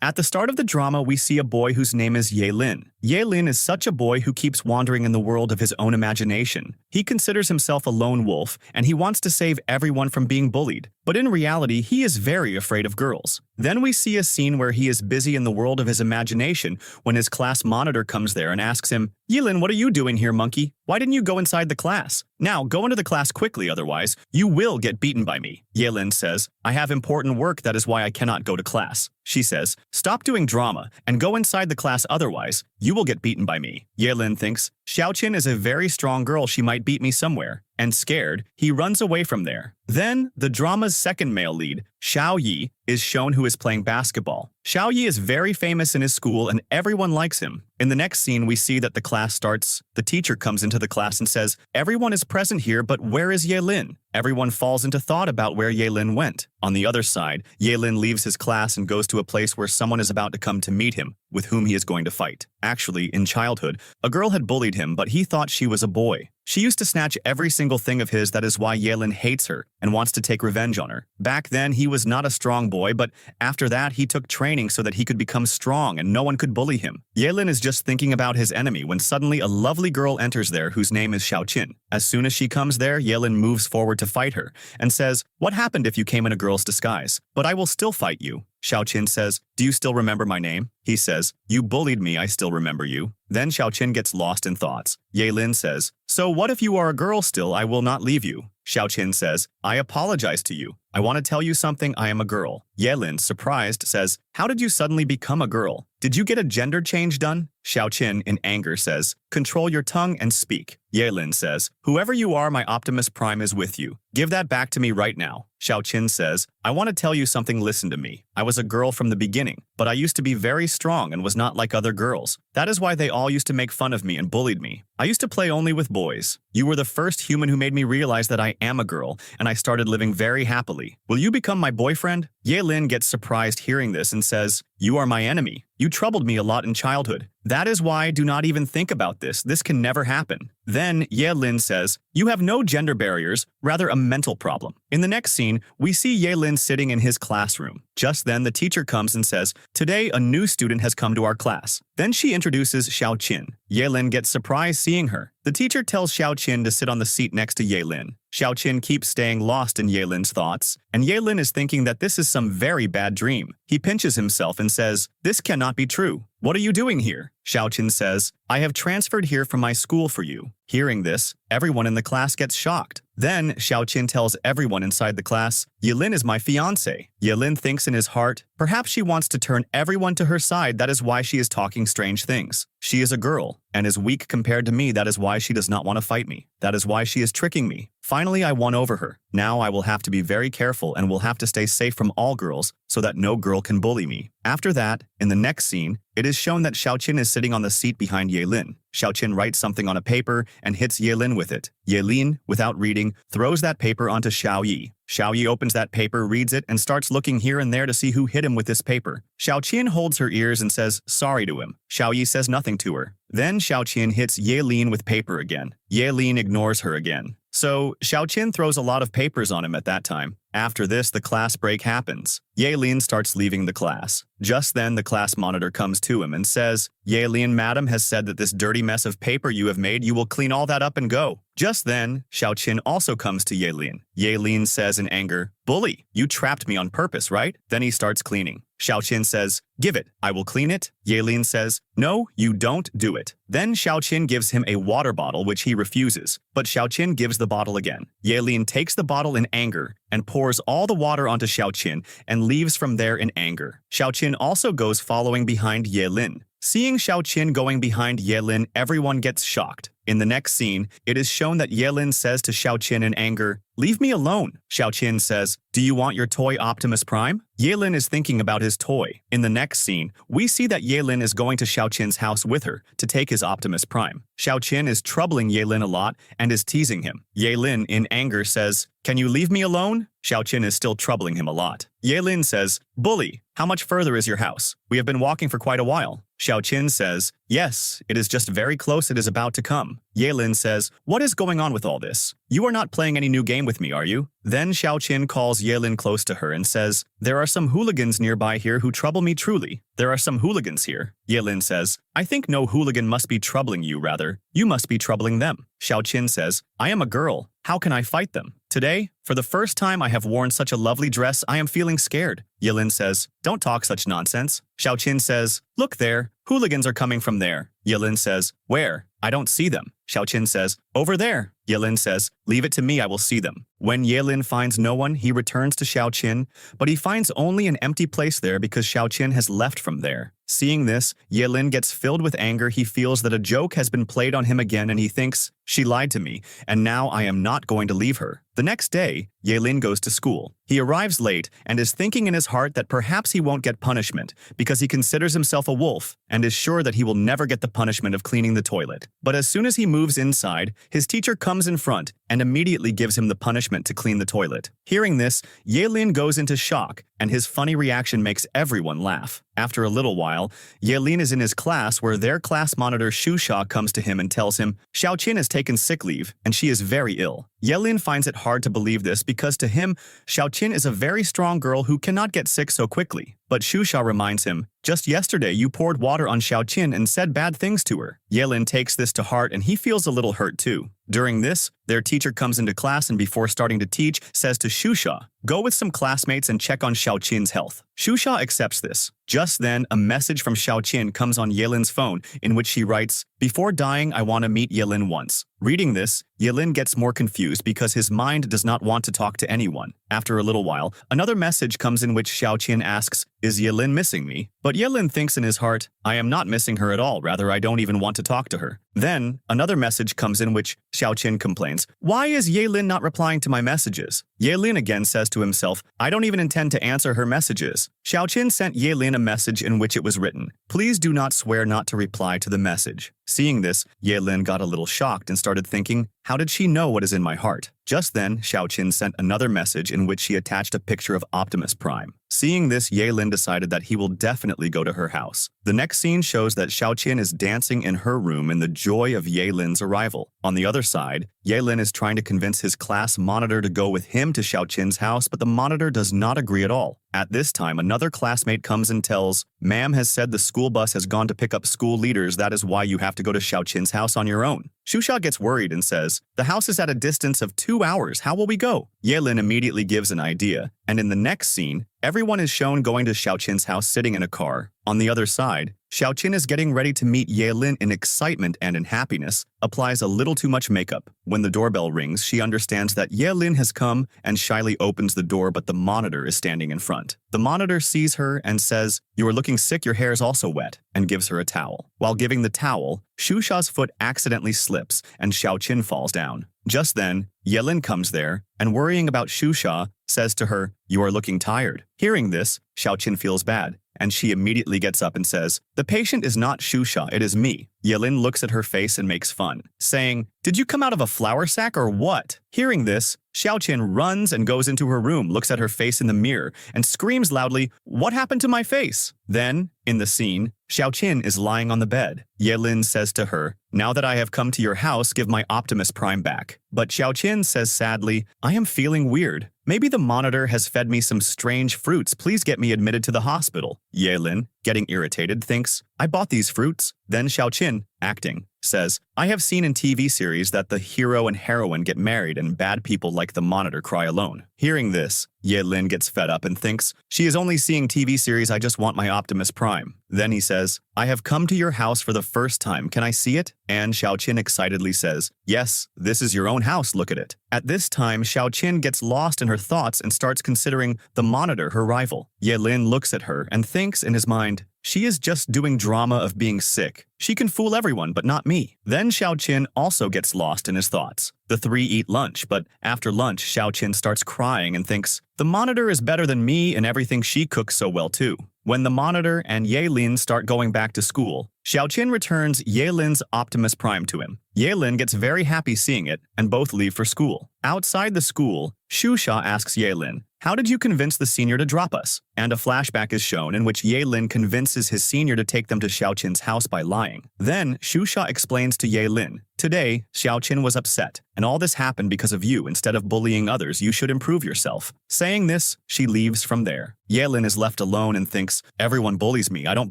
At the start of the drama, we see a boy whose name is Yelin. Yelin is such a boy who keeps wandering in the world of his own imagination. He considers himself a lone wolf, and he wants to save everyone from being bullied. But in reality, he is very afraid of girls. Then we see a scene where he is busy in the world of his imagination when his class monitor comes there and asks him, "Yelin, what are you doing here, monkey? Why didn't you go inside the class? Now, go into the class quickly, otherwise, you will get beaten by me." Yelin says, "I have important work, that is why I cannot go to class." She says, "Stop doing drama and go inside the class, otherwise, you will get beaten by me." Yelin thinks, Shiaochin is a very strong girl, she might beat me somewhere. And scared, he runs away from there. Then, the drama's second male lead, Xiao Yi, is shown who is playing basketball. Xiao Yi is very famous in his school and everyone likes him. In the next scene, we see that the class starts. The teacher comes into the class and says, "Everyone is present here, but where is Yelin?" Everyone falls into thought about where Yelin went. On the other side, Yelin leaves his class and goes to a place where someone is about to come to meet him, with whom he is going to fight. Actually, in childhood, a girl had bullied him, but he thought she was a boy. She used to snatch every single thing of his, that is why Yelin hates her and wants to take revenge on her. Back then, he was not a strong boy, but after that, he took training so that he could become strong and no one could bully him. Yelin is just thinking about his enemy when suddenly a lovely girl enters there whose name is Shiaochin. As soon as she comes there, Yelin moves forward to fight her and says, "What happened if you came in a girl's disguise? But I will still fight you." Shiaochin says, "Do you still remember my name?" He says, "You bullied me, I still remember you." Then Shiaochin gets lost in thoughts. Yelin says, "So what if you are a girl still? I will not leave you." Shiaochin says, "I apologize to you. I want to tell you something, I am a girl." Yelin, surprised, says, "How did you suddenly become a girl? Did you get a gender change done?" Shiaochin, in anger, says, "Control your tongue and speak." Yelin says, "Whoever you are, my Optimus Prime is with you. Give that back to me right now." Shiaochin says, "I want to tell you something, listen to me. I was a girl from the beginning, but I used to be very strong and was not like other girls. That is why they all used to make fun of me and bullied me. I used to play only with boys. You were the first human who made me realize that I am a girl, and I started living very happily. Will you become my boyfriend?" Yelin gets surprised hearing this and says, "You are my enemy. You troubled me a lot in childhood. That is why I do not even think about this. This can never happen." Then Yelin says, "You have no gender barriers, rather a mental problem." In the next scene, we see Yelin sitting in his classroom. Just then, the teacher comes and says, "Today, a new student has come to our class." Then she introduces Shiaochin. Yelin gets surprised seeing her. The teacher tells Shiaochin to sit on the seat next to Yelin. Shiaochin keeps staying lost in Yelin's thoughts, and Yelin is thinking that this is some very bad dream. He pinches himself and says, "This cannot be true. What are you doing here?" Shiaochin says, "I have transferred here from my school for you." Hearing this, everyone in the class gets shocked. Then Shiaochin tells everyone inside the class, "Yelin is my fiancé." Yelin thinks in his heart, perhaps she wants to turn everyone to her side, that is why she is talking strange things. She is a girl, and is weak compared to me, that is why she does not want to fight me. That is why she is tricking me. Finally, I won over her. Now I will have to be very careful and will have to stay safe from all girls so that no girl can bully me. After that, in the next scene, it is shown that Shiaochin is sitting on the seat behind Yelin. Shiaochin writes something on a paper and hits Yelin with it. Yelin, without reading, throws that paper onto Xiao Yi. Xiao Yi opens that paper, reads it, and starts looking here and there to see who hit him with this paper. Shiaochin holds her ears and says sorry to him. Xiao Yi says nothing to her. Then Shiaochin hits Yelin with paper again. Yelin ignores her again. So, Shiaochin throws a lot of papers on him at that time. After this, the class break happens. Yelin starts leaving the class. Just then, the class monitor comes to him and says, "Yelin, madam has said that this dirty mess of paper you have made, you will clean all that up and go." Just then, Shiaochin also comes to Yelin. Yelin says in anger, "Bully, you trapped me on purpose, right?" Then he starts cleaning. Shiaochin says, "Give it, I will clean it." Yelin says, "No, you don't do it." Then Shiaochin gives him a water bottle, which he refuses, but Shiaochin gives the bottle again. Yelin takes the bottle in anger and pours all the water onto Shiaochin and leaves from there in anger. Shiaochin also goes following behind Yelin. Seeing Shiaochin going behind Yelin, everyone gets shocked. In the next scene, it is shown that Yelin says to Shiaochin in anger, "Leave me alone." Shiaochin says, "Do you want your toy Optimus Prime?" Yelin is thinking about his toy. In the next scene, we see that Yelin is going to Xiaochin's house with her to take his Optimus Prime. Xiaochin is troubling Yelin a lot and is teasing him. Yelin, in anger, says, "Can you leave me alone?" Xiaochin is still troubling him a lot. Yelin says, "Bully, how much further is your house? We have been walking for quite a while." Xiaochin says, "Yes, it is just very close, it is about to come." Yelin says, "What is going on with all this? You are not playing any new game with me, are you? Then Shiaochin calls Yelin close to her and says, there are some hooligans nearby here who trouble me truly. There are some hooligans here. Yelin says, I think no hooligan must be troubling you, rather. You must be troubling them. Shiaochin says, I am a girl. How can I fight them? Today, for the first time I have worn such a lovely dress, I am feeling scared. Yelin says, don't talk such nonsense. Shiaochin says, look there. Hooligans are coming from there. Yelin says, where? I don't see them. Shiaochin says, over there. Yelin says, leave it to me, I will see them. When Yelin finds no one, he returns to Shiaochin, but he finds only an empty place there because Shiaochin has left from there. Seeing this, Yelin gets filled with anger. He feels that a joke has been played on him again and he thinks, she lied to me, and now I am not going to leave her. The next day, Yelin goes to school. He arrives late and is thinking in his heart that perhaps he won't get punishment because he considers himself a wolf and is sure that he will never get the punishment of cleaning the toilet. But as soon as he moves inside, his teacher comes in front and immediately gives him the punishment to clean the toilet. Hearing this, Yelin goes into shock and his funny reaction makes everyone laugh. After a little while, Yelin is in his class where their class monitor Shusha comes to him and tells him Shiaochin has taken sick leave and she is very ill. Yelin finds it hard to believe this because to him, Shiaochin is a very strong girl who cannot get sick so quickly. But Shusha reminds him, just yesterday you poured water on Shiaochin and said bad things to her. Yelin takes this to heart and he feels a little hurt too. During this, their teacher comes into class and before starting to teach, says to Shusha, go with some classmates and check on Shiaochin's health. Shusha accepts this. Just then, a message from Shiaochin comes on Yelin's phone in which she writes, before dying, I want to meet Yelin once. Reading this, Yelin gets more confused because his mind does not want to talk to anyone. After a little while, another message comes in which Shiaochin asks, is Yelin missing me? But Yelin thinks in his heart, I am not missing her at all, rather I don't even want to talk to her. Then, another message comes in which Shiaochin complains, why is Yelin not replying to my messages? Yelin again says to himself, I don't even intend to answer her messages. Shiaochin sent Yelin a message in which it was written, please do not swear not to reply to the message. Seeing this, Yelin got a little shocked and started thinking, how did she know what is in my heart? Just then, Shiaochin sent another message in which she attached a picture of Optimus Prime. Seeing this, Yelin decided that he will definitely go to her house. The next scene shows that Shiaochin is dancing in her room in the joy of Yelin's arrival. On the other side, Yelin is trying to convince his class monitor to go with him to Shiaochin's house, but the monitor does not agree at all. At this time, another classmate comes and tells, ma'am has said the school bus has gone to pick up school leaders, that is why you have to go to Shiaochin's house on your own. Shusha gets worried and says, the house is at a distance of 2 hours, how will we go? Yelin immediately gives an idea, and in the next scene, everyone is shown going to Shiaochin's house sitting in a car. On the other side, Shiaochin is getting ready to meet Yelin in excitement and in happiness, applies a little too much makeup. When the doorbell rings, she understands that Yelin has come and shyly opens the door, but the monitor is standing in front. The monitor sees her and says, you are looking sick, your hair is also wet, and gives her a towel. While giving the towel, Shusha's foot accidentally slips and Shiaochin falls down. Just then, Yelin comes there and worrying about Shusha, says to her, you are looking tired. Hearing this, Shiaochin feels bad, and she immediately gets up and says, the patient is not Shusha, it is me. Yelin looks at her face and makes fun, saying, did you come out of a flour sack or what? Hearing this, Shiaochin runs and goes into her room, looks at her face in the mirror, and screams loudly, what happened to my face? Then, in the scene, Shiaochin is lying on the bed. Yelin says to her, now that I have come to your house, give my Optimus Prime back. But Shiaochin says sadly, I am feeling weird. Maybe the monitor has fed me some strange fruits. Please get me admitted to the hospital. Yelin, getting irritated, thinks, I bought these fruits. Then Shiaochin, acting, says, I have seen in TV series that the hero and heroine get married and bad people like the monitor cry alone. Hearing this, Yelin gets fed up and thinks, she is only seeing TV series, I just want my Optimus Prime. Then he says, I have come to your house for the first time, can I see it? And Shiaochin excitedly says, yes, this is your own house, look at it. At this time, Shiaochin gets lost in her thoughts and starts considering the monitor her rival. Yelin looks at her and thinks in his mind, she is just doing drama of being sick. She can fool everyone, but not me. Then Shiaochin also gets lost in his thoughts. The three eat lunch, but after lunch, Shiaochin starts crying and thinks, the monitor is better than me and everything she cooks so well too. When the monitor and Yelin start going back to school, Shiaochin returns Ye-lin's Optimus Prime to him. Ye-lin gets very happy seeing it, and both leave for school. Outside the school, Shusha asks Ye-lin, "How did you convince the senior to drop us?" And a flashback is shown in which Ye-lin convinces his senior to take them to Xiaochin's house by lying. Then, Shusha explains to Ye-lin, "Today, Xiaochin was upset, and all this happened because of you. Instead of bullying others, you should improve yourself." Saying this, she leaves from there. Ye-lin is left alone and thinks, "Everyone bullies me, I don't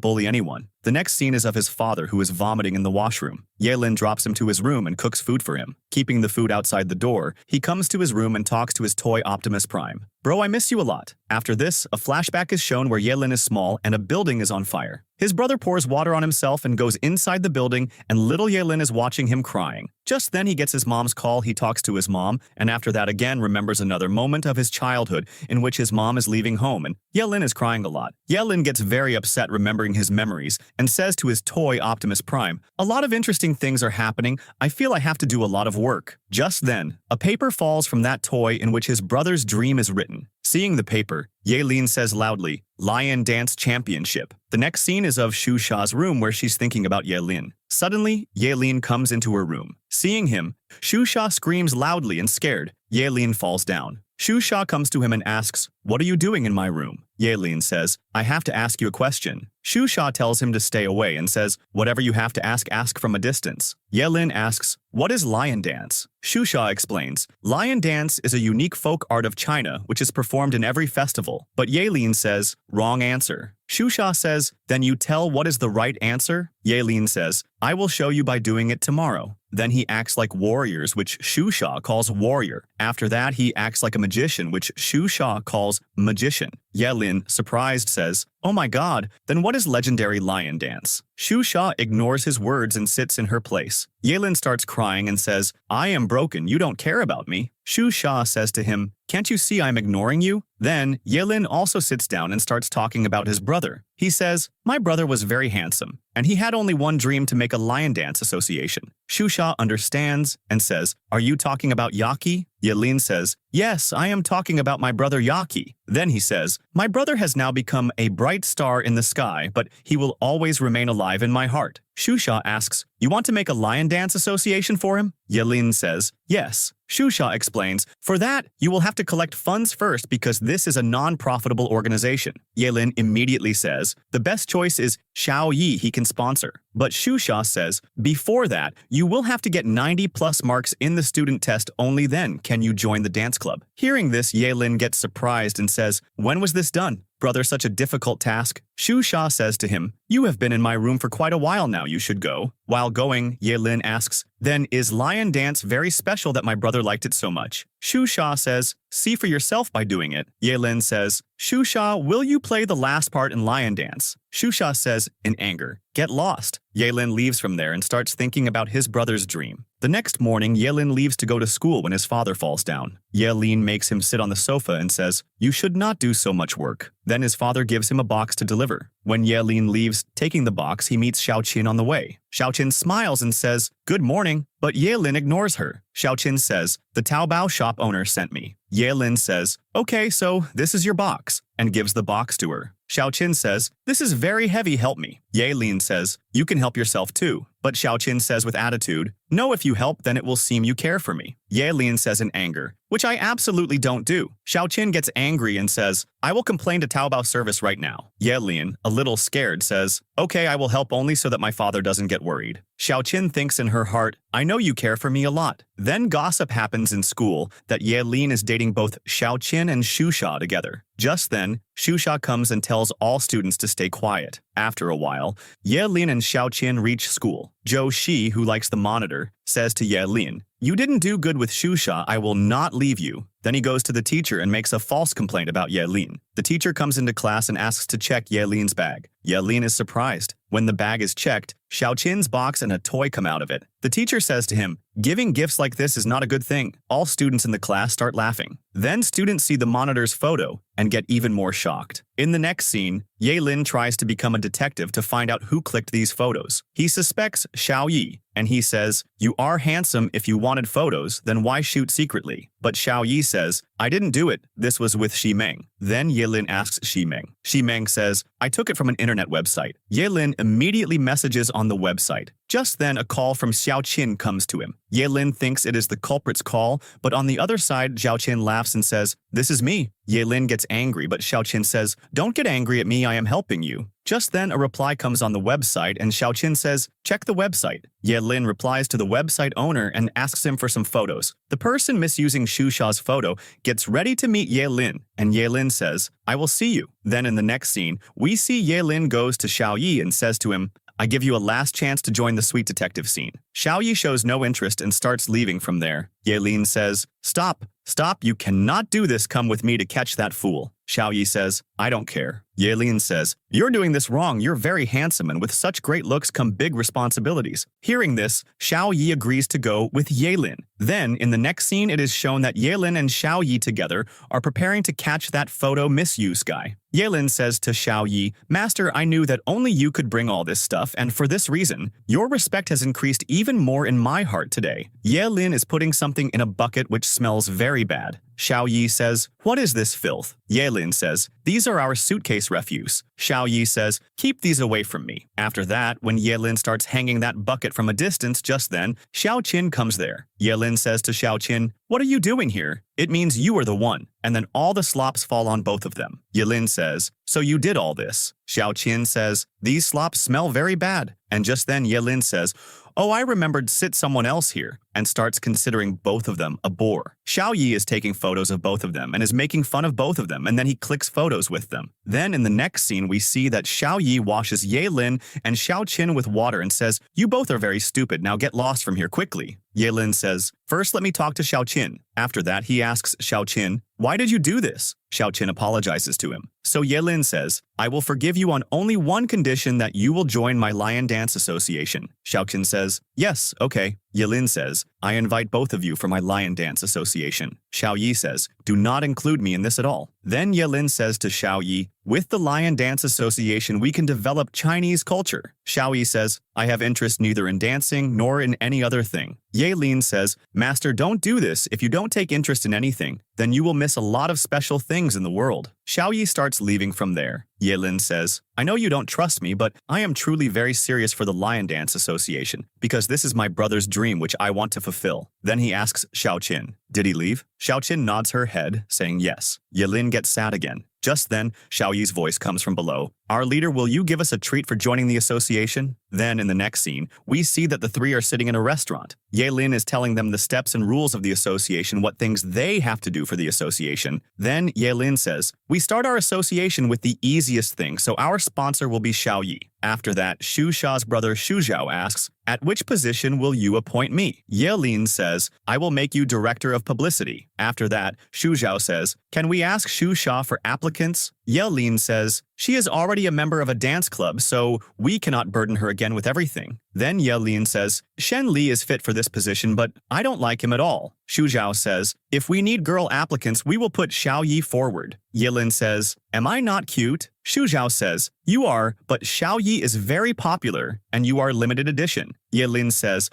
bully anyone." The next scene is of his father who is vomiting in the washroom. Ye-lin drops him to his room and cooks food for him. Keeping the food outside the door, he comes to his room and talks to his toy Optimus Prime. "Bro, I miss you a lot." After this, a flashback is shown where Ye-lin is small and a building is on fire. His brother pours water on himself and goes inside the building, and little Ye-lin is watching him crying. Just then he gets his mom's call, he talks to his mom, and after that again remembers another moment of his childhood in which his mom is leaving home and Ye-lin is crying a lot. Ye-lin gets very upset remembering his memories and says to his toy Optimus Prime, "A lot of interesting things are happening, I feel I have to do a lot of work." Just then, a paper falls from that toy in which his brother's dream is written. Seeing the paper, Ye-lin says loudly, "Lion Dance Championship." The next scene is of Shusha's room where she's thinking about Ye-lin. Suddenly, Ye-lin comes into her room. Seeing him, Shusha screams loudly and scared. Ye-lin falls down. Shusha comes to him and asks, "What are you doing in my room?" Ye-lin says, "I have to ask you a question." Shusha tells him to stay away and says, "Whatever you have to ask from a distance." Ye-lin asks, "What is lion dance?" Shusha explains, "Lion dance is a unique folk art of China which is performed in every festival." But Ye-lin says, "Wrong answer." Shusha says, "Then you tell what is the right answer?" Ye-lin says, "I will show you by doing it tomorrow." Then he acts like warriors, which Shusha calls warrior. After that, he acts like a magician, which Shusha calls magician. Ye-lin, surprised, says, "Oh my god, then what is legendary lion dance?" Shusha ignores his words and sits in her place. Ye-lin starts crying and says, "I am broken, you don't care about me." Shusha says to him, "Can't you see I'm ignoring you?" Then, Ye-lin also sits down and starts talking about his brother. He says, "My brother was very handsome, and he had only one dream to make a lion dance association." Shusha understands and says, "Are you talking about Yaki?" Ye-lin says, "Yes, I am talking about my brother Yaki." Then he says, "My brother has now become a bright star in the sky, but he will always remain alive in my heart." Shusha asks, "You want to make a lion dance association for him?" Ye-lin says, "Yes." Shusha explains, "For that, you will have to collect funds first because this is a non-profitable organization." Ye-lin immediately says, "The best choice is Xiao Yi he can sponsor." But Shusha says, "Before that, you will have to get 90+ marks in the student test, only then can you join the dance club." Hearing this, Ye-lin gets surprised and says, "When was this done? Brother, such a difficult task." Shusha says to him, "You have been in my room for quite a while now, you should go." While going, Ye-lin asks, "Then is lion dance very special that my brother liked it so much?" Shusha says, "See for yourself by doing it." Ye-lin says, "Shusha, will you play the last part in lion dance?" Shusha says, in anger, "Get lost." Ye-lin leaves from there and starts thinking about his brother's dream. The next morning, Ye-lin leaves to go to school when his father falls down. Ye-lin makes him sit on the sofa and says, "You should not do so much work." Then his father gives him a box to deliver. When Ye-lin leaves, taking the box, he meets Shiaochin on the way. Shiaochin smiles and says, "Good morning," but Ye-lin ignores her. Shiaochin says, "The Taobao shop owner sent me." Ye-lin says, "Okay, so this is your box," and gives the box to her. Shiaochin says, "This is very heavy, help me." Ye-lin says, "You can help yourself too." But Shiaochin says with attitude, "No, if you help, then it will seem you care for me." Ye-lin says in anger, "Which I absolutely don't do." Shiaochin gets angry and says, "I will complain to Taobao service right now." Ye-lin, a little scared, says, "Okay, I will help only so that my father doesn't get worried." Shiaochin thinks in her heart, "I know you care for me a lot." Then gossip happens in school that Ye-lin is dating both Shiaochin and Shusha together. Just then, Shusha comes and tells all students to stay quiet. After a while, Ye-lin and Shiaochin reach school. Zhou Shi, who likes the monitor, says to Ye-lin, "You didn't do good with Shusha, I will not leave you." Then he goes to the teacher and makes a false complaint about Ye-lin. The teacher comes into class and asks to check Ye-lin's bag. Ye-lin is surprised. When the bag is checked, Xiaochin's box and a toy come out of it. The teacher says to him, "Giving gifts like this is not a good thing." All students in the class start laughing. Then students see the monitor's photo and get even more shocked. In the next scene, Ye-lin tries to become a detective to find out who clicked these photos. He suspects Xiao Yi, and he says, "You are handsome. If you wanted photos, then why shoot secretly?" But Xiao Yi says, I didn't do it. This was with Ximeng. Then Yelin asks Ximeng. Ximeng says, I took it from an internet website. Yelin immediately messages on the website. Just then, a call from Shiaochin comes to him. Yelin thinks it is the culprit's call, but on the other side, Shiaochin laughs and says, This is me. Yelin gets angry, but Shiaochin says, Don't get angry at me, I am helping you. Just then, a reply comes on the website, and Shiaochin says, Check the website. Yelin replies to the website owner and asks him for some photos. The person misusing Shusha's photo gets ready to meet Yelin, and Yelin says, I will see you. Then in the next scene, we see Yelin goes to Xiaoyi and says to him, I give you a last chance to join the sweet detective scene. Xiaoyi shows no interest and starts leaving from there. Yelin says, Stop, you cannot do this, come with me to catch that fool. Xiaoyi says, I don't care. Yelin says, You're doing this wrong, you're very handsome and with such great looks come big responsibilities. Hearing this, Xiaoyi agrees to go with Yelin. Then, in the next scene, it is shown that Yelin and Xiaoyi together are preparing to catch that photo misuse guy. Yelin says to Xiaoyi, Master, I knew that only you could bring all this stuff, and for this reason, your respect has increased even more in my heart today. Yelin is putting something in a bucket which smells very bad. Xiaoyi says, What is this filth? Yelin says, These are our suitcase refuse. Xiaoyi says, Keep these away from me. After that, when Yelin starts hanging that bucket from a distance, just then, Shiaochin comes there. Yelin says to Shiaochin, What are you doing here? It means you are the one. And then all the slops fall on both of them. Yelin says, So you did all this. Shiaochin says, These slops smell very bad. And just then Yelin says, Oh, I remembered, sit someone else here, and starts considering both of them a bore. Xiaoyi is taking photos of both of them and is making fun of both of them, and then he clicks photos with them. Then in the next scene, we see that Xiaoyi washes Yelin and Shiaochin with water and says, You both are very stupid, now get lost from here quickly. Yelin says, First let me talk to Shiaochin. After that, he asks Shiaochin, Why did you do this? Shiaochin apologizes to him. So Yelin says, I will forgive you on only one condition, that you will join my lion dance association. Shiaochin says, Yes, okay. Yelin says, I invite both of you for my lion dance association. Xiaoyi says, Do not include me in this at all. Then Yelin says to Xiaoyi, With the lion dance association we can develop Chinese culture. Xiaoyi says, I have interest neither in dancing nor in any other thing. Yelin says, Master, don't do this. If you don't take interest in anything, then you will miss a lot of special things in the world. Xiaoyi starts leaving from there. Yelin says, I know you don't trust me, but I am truly very serious for the Lion Dance Association, because this is my brother's dream which I want to fulfill. Then he asks Shiaochin, Did he leave? Shiaochin nods her head, saying yes. Yelin gets sad again. Just then, Xiaoyi's voice comes from below. Our leader, will you give us a treat for joining the association? Then, in the next scene, we see that the three are sitting in a restaurant. Yelin is telling them the steps and rules of the association, what things they have to do for the association. Then, Yelin says, We start our association with the easiest thing, so our sponsor will be Xiaoyi. After that, Shusha's brother Shuzhao asks, At which position will you appoint me? Yelin says, I will make you director of publicity. After that, Shuzhao says, Can we ask Shusha for applicants? Yelin says, She is already a member of a dance club, so we cannot burden her again with everything. Then Yelin says, Shen Li is fit for this position, but I don't like him at all. Shuzhao says, If we need girl applicants, we will put Xiaoyi forward. Yelin says, Am I not cute? Shuzhao says, You are, but Xiaoyi is very popular, and you are limited edition. Yelin says,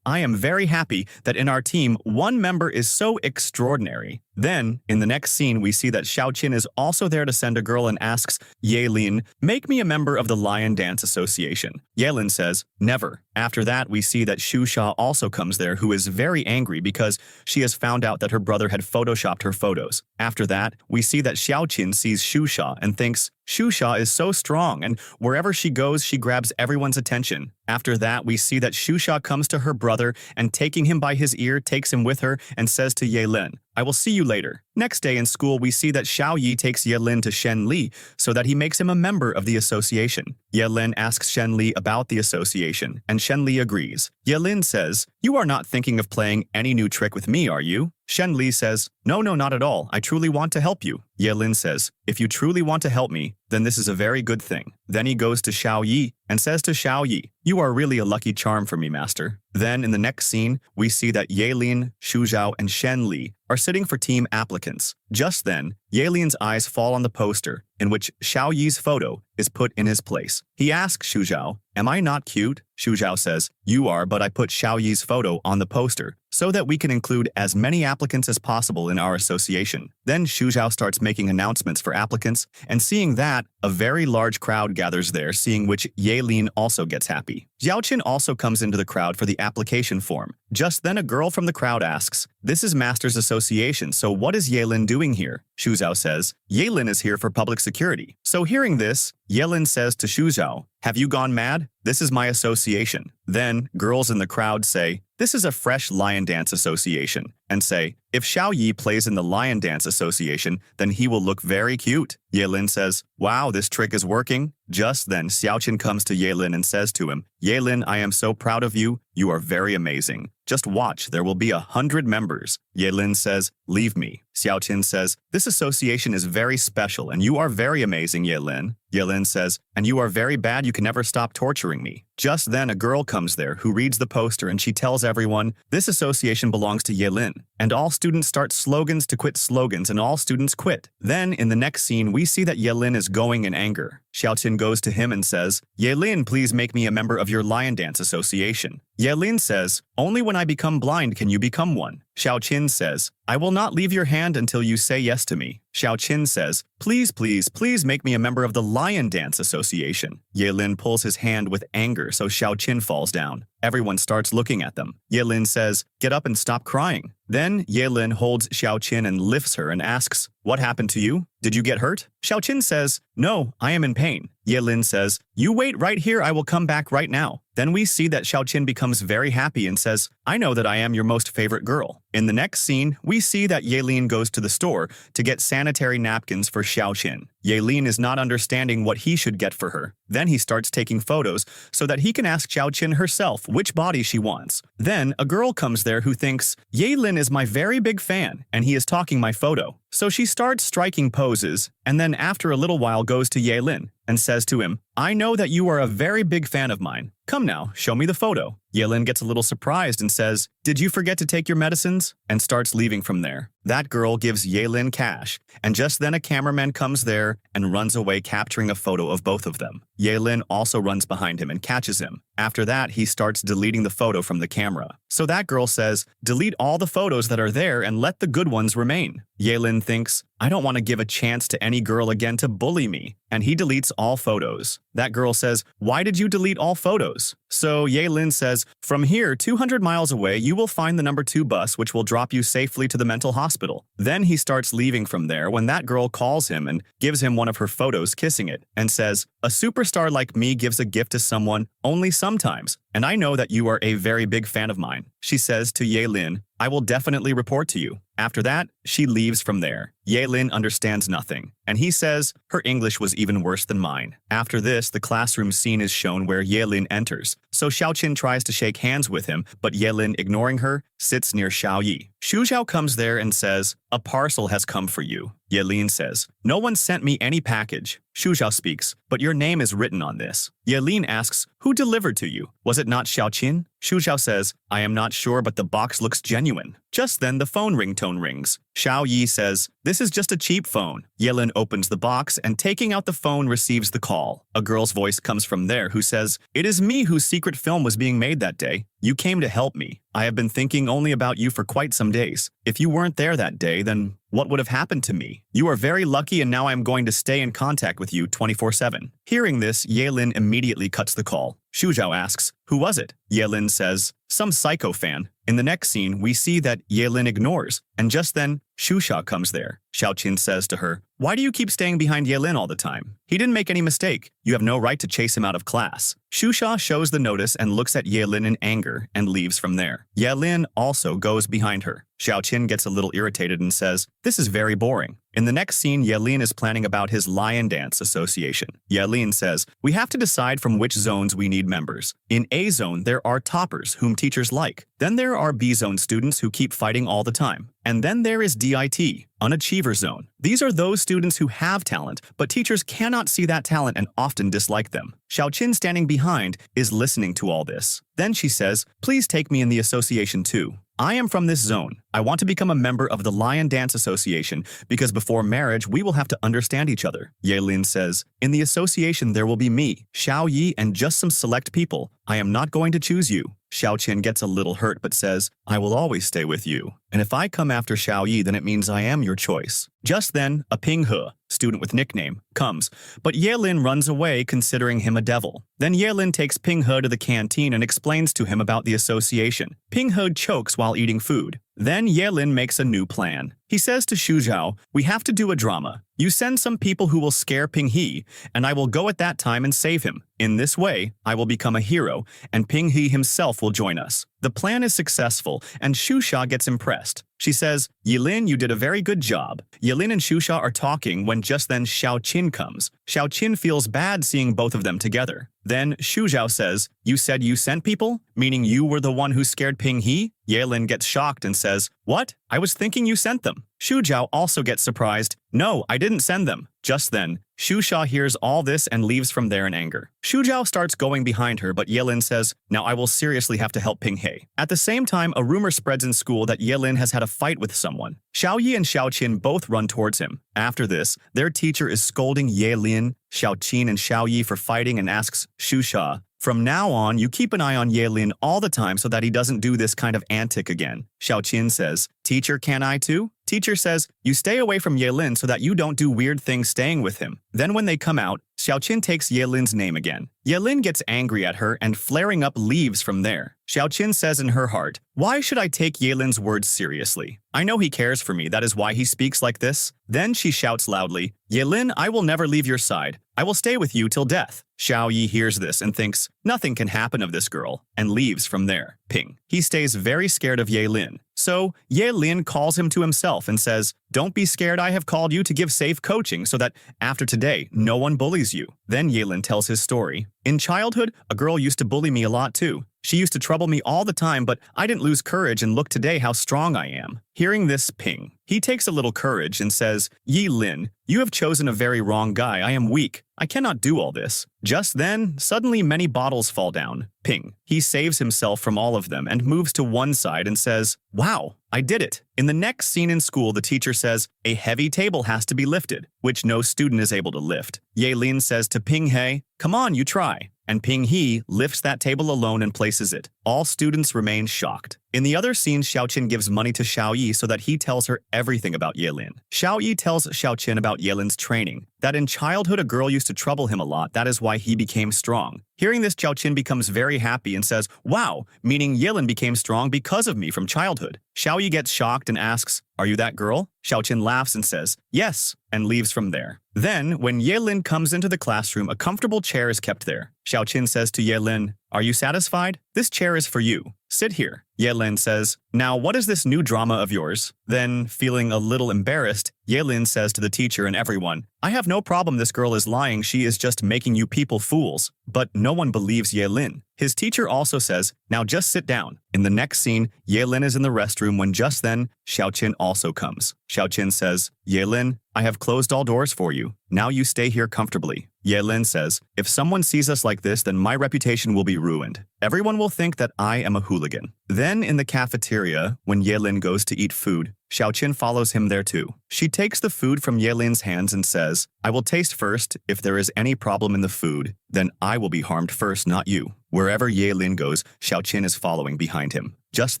I am very happy that in our team, one member is so extraordinary. Then, in the next scene, we see that Shiaochin is also there to send a girl and asks, Yelin, make me a member of the Lion Dance Association. Yelin says, Never. After that, we see that Shusha also comes there, who is very angry because she has found out that her brother had photoshopped her photos. After that, we see that Shiaochin sees Shusha and thinks, Shusha is so strong, and wherever she goes, she grabs everyone's attention. After that, we see that Shusha comes to her brother and, taking him by his ear, takes him with her and says to Yelin, I will see you later. Next day in school, we see that Xiaoyi takes Yelin to Shen Li so that he makes him a member of the association. Yelin asks Shen Li about the association, and Shen Li agrees. Yelin says, You are not thinking of playing any new trick with me, are you? Shen Li says, No, not at all. I truly want to help you. Yelin says, If you truly want to help me, then this is a very good thing. Then he goes to Xiaoyi and says to Xiaoyi, You are really a lucky charm for me, master. Then in the next scene, we see that Yelin, Shuzhao, and Shen Li are sitting for team applicants. Just then, Yelin's eyes fall on the poster, in which Xiaoyi's photo is put in his place. He asks Shuzhao, "Am I not cute?" Shuzhao says, "You are, but I put Xiaoyi's photo on the poster so that we can include as many applicants as possible in our association." Then Shuzhao starts making announcements for applicants, and seeing that, a very large crowd gathers there, seeing which Yelin also gets happy. Shiaochin also comes into the crowd for the application form. Just then a girl from the crowd asks, "This is Masters Association, so what is Yelin doing here?" Shuzhao says, "Yelin is here for public security." So hearing this, Yelin says to Shuzhao, "Have you gone mad? This is my association." Then, girls in the crowd say, "This is a fresh lion dance association," and say, "If Xiaoyi plays in the lion dance association, then he will look very cute." Yelin says, "Wow, this trick is working." Just then, Shiaochin comes to Yelin and says to him, "Yelin, I am so proud of you. You are very amazing. Just watch, there will be 100 members." Yelin says, "Leave me." Shiaochin says, "This association is very special and you are very amazing, Yelin." Yelin says, "And you are very bad, you can never stop torturing me." Just then a girl comes there who reads the poster and she tells everyone, "This association belongs to Yelin." And all students start slogans to quit slogans and all students quit. Then in the next scene we see that Yelin is going in anger. Shiaochin goes to him and says, "Yelin, please make me a member of your lion dance association." Yelin says, "Only when I become blind can you become one." Shiaochin says, "I will not leave your hand until you say yes to me." Shiaochin says, "Please, please, please make me a member of the Lion Dance Association." Yelin pulls his hand with anger, so Shiaochin falls down. Everyone starts looking at them. Yelin says, "Get up and stop crying." Then Yelin holds Shiaochin and lifts her and asks, "What happened to you? Did you get hurt?" Shiaochin says, "No, I am in pain." Yelin says, "You wait right here, I will come back right now." Then we see that Shiaochin becomes very happy and says, "I know that I am your most favorite girl." In the next scene, we see that Yelin goes to the store to get sanitary napkins for Shiaochin. Yelin is not understanding what he should get for her. Then he starts taking photos so that he can ask Shiaochin herself which body she wants. Then a girl comes there who thinks, "Yelin is my very big fan and he is talking my photo." So she starts striking poses and then after a little while goes to Yelin and says to him, "I know that you are a very big fan of mine. Come now, show me the photo." Yelin gets a little surprised and says, "Did you forget to take your medicines?" and starts leaving from there. That girl gives Yelin cash, and just then a cameraman comes there and runs away capturing a photo of both of them. Yelin also runs behind him and catches him. After that, he starts deleting the photo from the camera. So that girl says, "Delete all the photos that are there and let the good ones remain." Yelin thinks, "I don't want to give a chance to any girl again to bully me," and he deletes all photos. That girl says, "Why did you delete all photos?" So Yelin says, "From here, 200 miles away, you will find the number 2 bus which will drop you safely to the mental hospital." Then he starts leaving from there when that girl calls him and gives him one of her photos kissing it and says, "A superstar like me gives a gift to someone only sometimes, and I know that you are a very big fan of mine." She says to Yelin, "I will definitely report to you." After that, she leaves from there. Yelin understands nothing, and he says, "Her English was even worse than mine." After this, the classroom scene is shown where Yelin enters. So Shiaochin tries to shake hands with him, but Yelin, ignoring her, sits near Xiaoyi. Shuzhao comes there and says, "A parcel has come for you." Yelin says, "No one sent me any package." Shuzhao speaks, "But your name is written on this." Yelin asks, "Who delivered to you? Was it not Shiaochin?" Shuzhao says, "I am not sure, but the box looks genuine." Just then the phone ringtone rings. Xiaoyi says, "This is just a cheap phone." Yelin opens the box and taking out the phone receives the call. A girl's voice comes from there who says, "It is me whose secret film was being made that day. You came to help me. I have been thinking only about you for quite some days. If you weren't there that day, then what would have happened to me? You are very lucky and now I am going to stay in contact with you 24/7. Hearing this, Yelin immediately cuts the call. Shuzhao asks, "Who was it?" Yelin says, "Some psycho fan." In the next scene, we see that Yelin ignores, and just then, Shuzhao comes there. Shiaochin says to her, "Why do you keep staying behind Yelin all the time? He didn't make any mistake. You have no right to chase him out of class." Shuzhao shows the notice and looks at Yelin in anger and leaves from there. Yelin also goes behind her. Shiaochin gets a little irritated and says, "This is very boring." In the next scene, Yelin is planning about his lion dance association. Yelin says, "We have to decide from which zones we need members. In A zone, there are toppers whom teachers like. Then there are B zone students who keep fighting all the time. And then there is DIT, unachiever zone. These are those students who have talent, but teachers cannot see that talent and often dislike them." Shiaochin, standing behind, is listening to all this. Then she says, "Please take me in the association too." I am from this zone. I want to become a member of the Lion Dance Association because before marriage, we will have to understand each other. Yaelin says, in the association there will be me, Xiao Yi, and just some select people. I am not going to choose you. Shiaochin gets a little hurt but says, I will always stay with you. And if I come after Xiao Yi, then it means I am your choice. Just then, a Pinghi, student with nickname, comes, but Yaelin runs away considering him a devil. Then Yaelin takes Pinghi to the canteen and explains to him about the association. Pinghi chokes while eating food. Then Yaelin makes a new plan. He says to Shuzhao, we have to do a drama. You send some people who will scare Pinghi, and I will go at that time and save him. In this way, I will become a hero, and Pinghi himself will join us. The plan is successful, and Shusha gets impressed. She says, Yaelin, you did a very good job. Yaelin and Shusha are talking when just then Shiaochin comes. Shiaochin feels bad seeing both of them together. Then Shuzhao says, you said you sent people? Meaning you were the one who scared Pinghi? Yaelin gets shocked and says, what? I was thinking you sent them. Shuzhao also gets surprised. No, I didn't send them. Just then, Shusha hears all this and leaves from there in anger. Shuzhao starts going behind her, but Yaelin says, now I will seriously have to help Pinghi. At the same time, a rumor spreads in school that Yaelin has had a fight with someone. Xiao Yi and Shiaochin both run towards him. After this, their teacher is scolding Yaelin, Shiaochin, and Xiao Yi for fighting and asks Shusha, from now on, you keep an eye on Yaelin all the time so that he doesn't do this kind of antic again. Shiaochin says, teacher, can I too? Teacher says, you stay away from Yaelin so that you don't do weird things staying with him. Then when they come out, Shiaochin takes Yaelin's name again. Yaelin gets angry at her and flaring up leaves from there. Shiaochin says in her heart, why should I take Yaelin's words seriously? I know he cares for me, that is why he speaks like this. Then she shouts loudly, Yaelin, I will never leave your side. I will stay with you till death. Xiao Yi hears this and thinks, nothing can happen of this girl, and leaves from there. Ping. He stays very scared of Yaelin. So, Yaelin calls him to himself and says, don't be scared, I have called you to give safe coaching so that after today, no one bullies you. Then Yaelin tells his story. In childhood, a girl used to bully me a lot too. She used to trouble me all the time, but I didn't lose courage and look today how strong I am. Hearing this, Ping. He takes a little courage and says, Yaelin, you have chosen a very wrong guy. I am weak. I cannot do all this. Just then, suddenly many bottles fall down. Ping. He saves himself from all of them and moves to one side and says, wow, I did it. In the next scene in school, the teacher says, a heavy table has to be lifted, which no student is able to lift. Yaelin says to Pinghi, come on, you try. And Pinghi lifts that table alone and places it. All students remain shocked. In the other scene, Shiaochin gives money to Xiao Yi so that he tells her everything about Yaelin. Xiao Yi tells Shiaochin about Yaelin's training, that in childhood a girl used to trouble him a lot, that is why he became strong. Hearing this, Shiaochin becomes very happy and says, wow, meaning Yaelin became strong because of me from childhood. Xiao Yi gets shocked and asks, are you that girl? Shiaochin laughs and says, yes, and leaves from there. Then, when Yaelin comes into the classroom, a comfortable chair is kept there. Shiaochin says to Yaelin, are you satisfied? This chair is for you. Sit here. Yaelin says, now what is this new drama of yours? Then, feeling a little embarrassed, Yaelin says to the teacher and everyone, I have no problem this girl is lying, she is just making you people fools. But no one believes Yaelin. His teacher also says, now just sit down. In the next scene, Yaelin is in the restroom when just then, Shiaochin also comes. Shiaochin says, Yaelin, I have closed all doors for you. Now you stay here comfortably. Yaelin says, if someone sees us like this, then my reputation will be ruined. Everyone will think that I am a hooligan. Then in the cafeteria, when Yaelin goes to eat food, Shiaochin follows him there too. She takes the food from Yaelin's hands and says, I will taste first. If there is any problem in the food, then I will be harmed first, not you. Wherever Yaelin goes, Shiaochin is following behind him. Just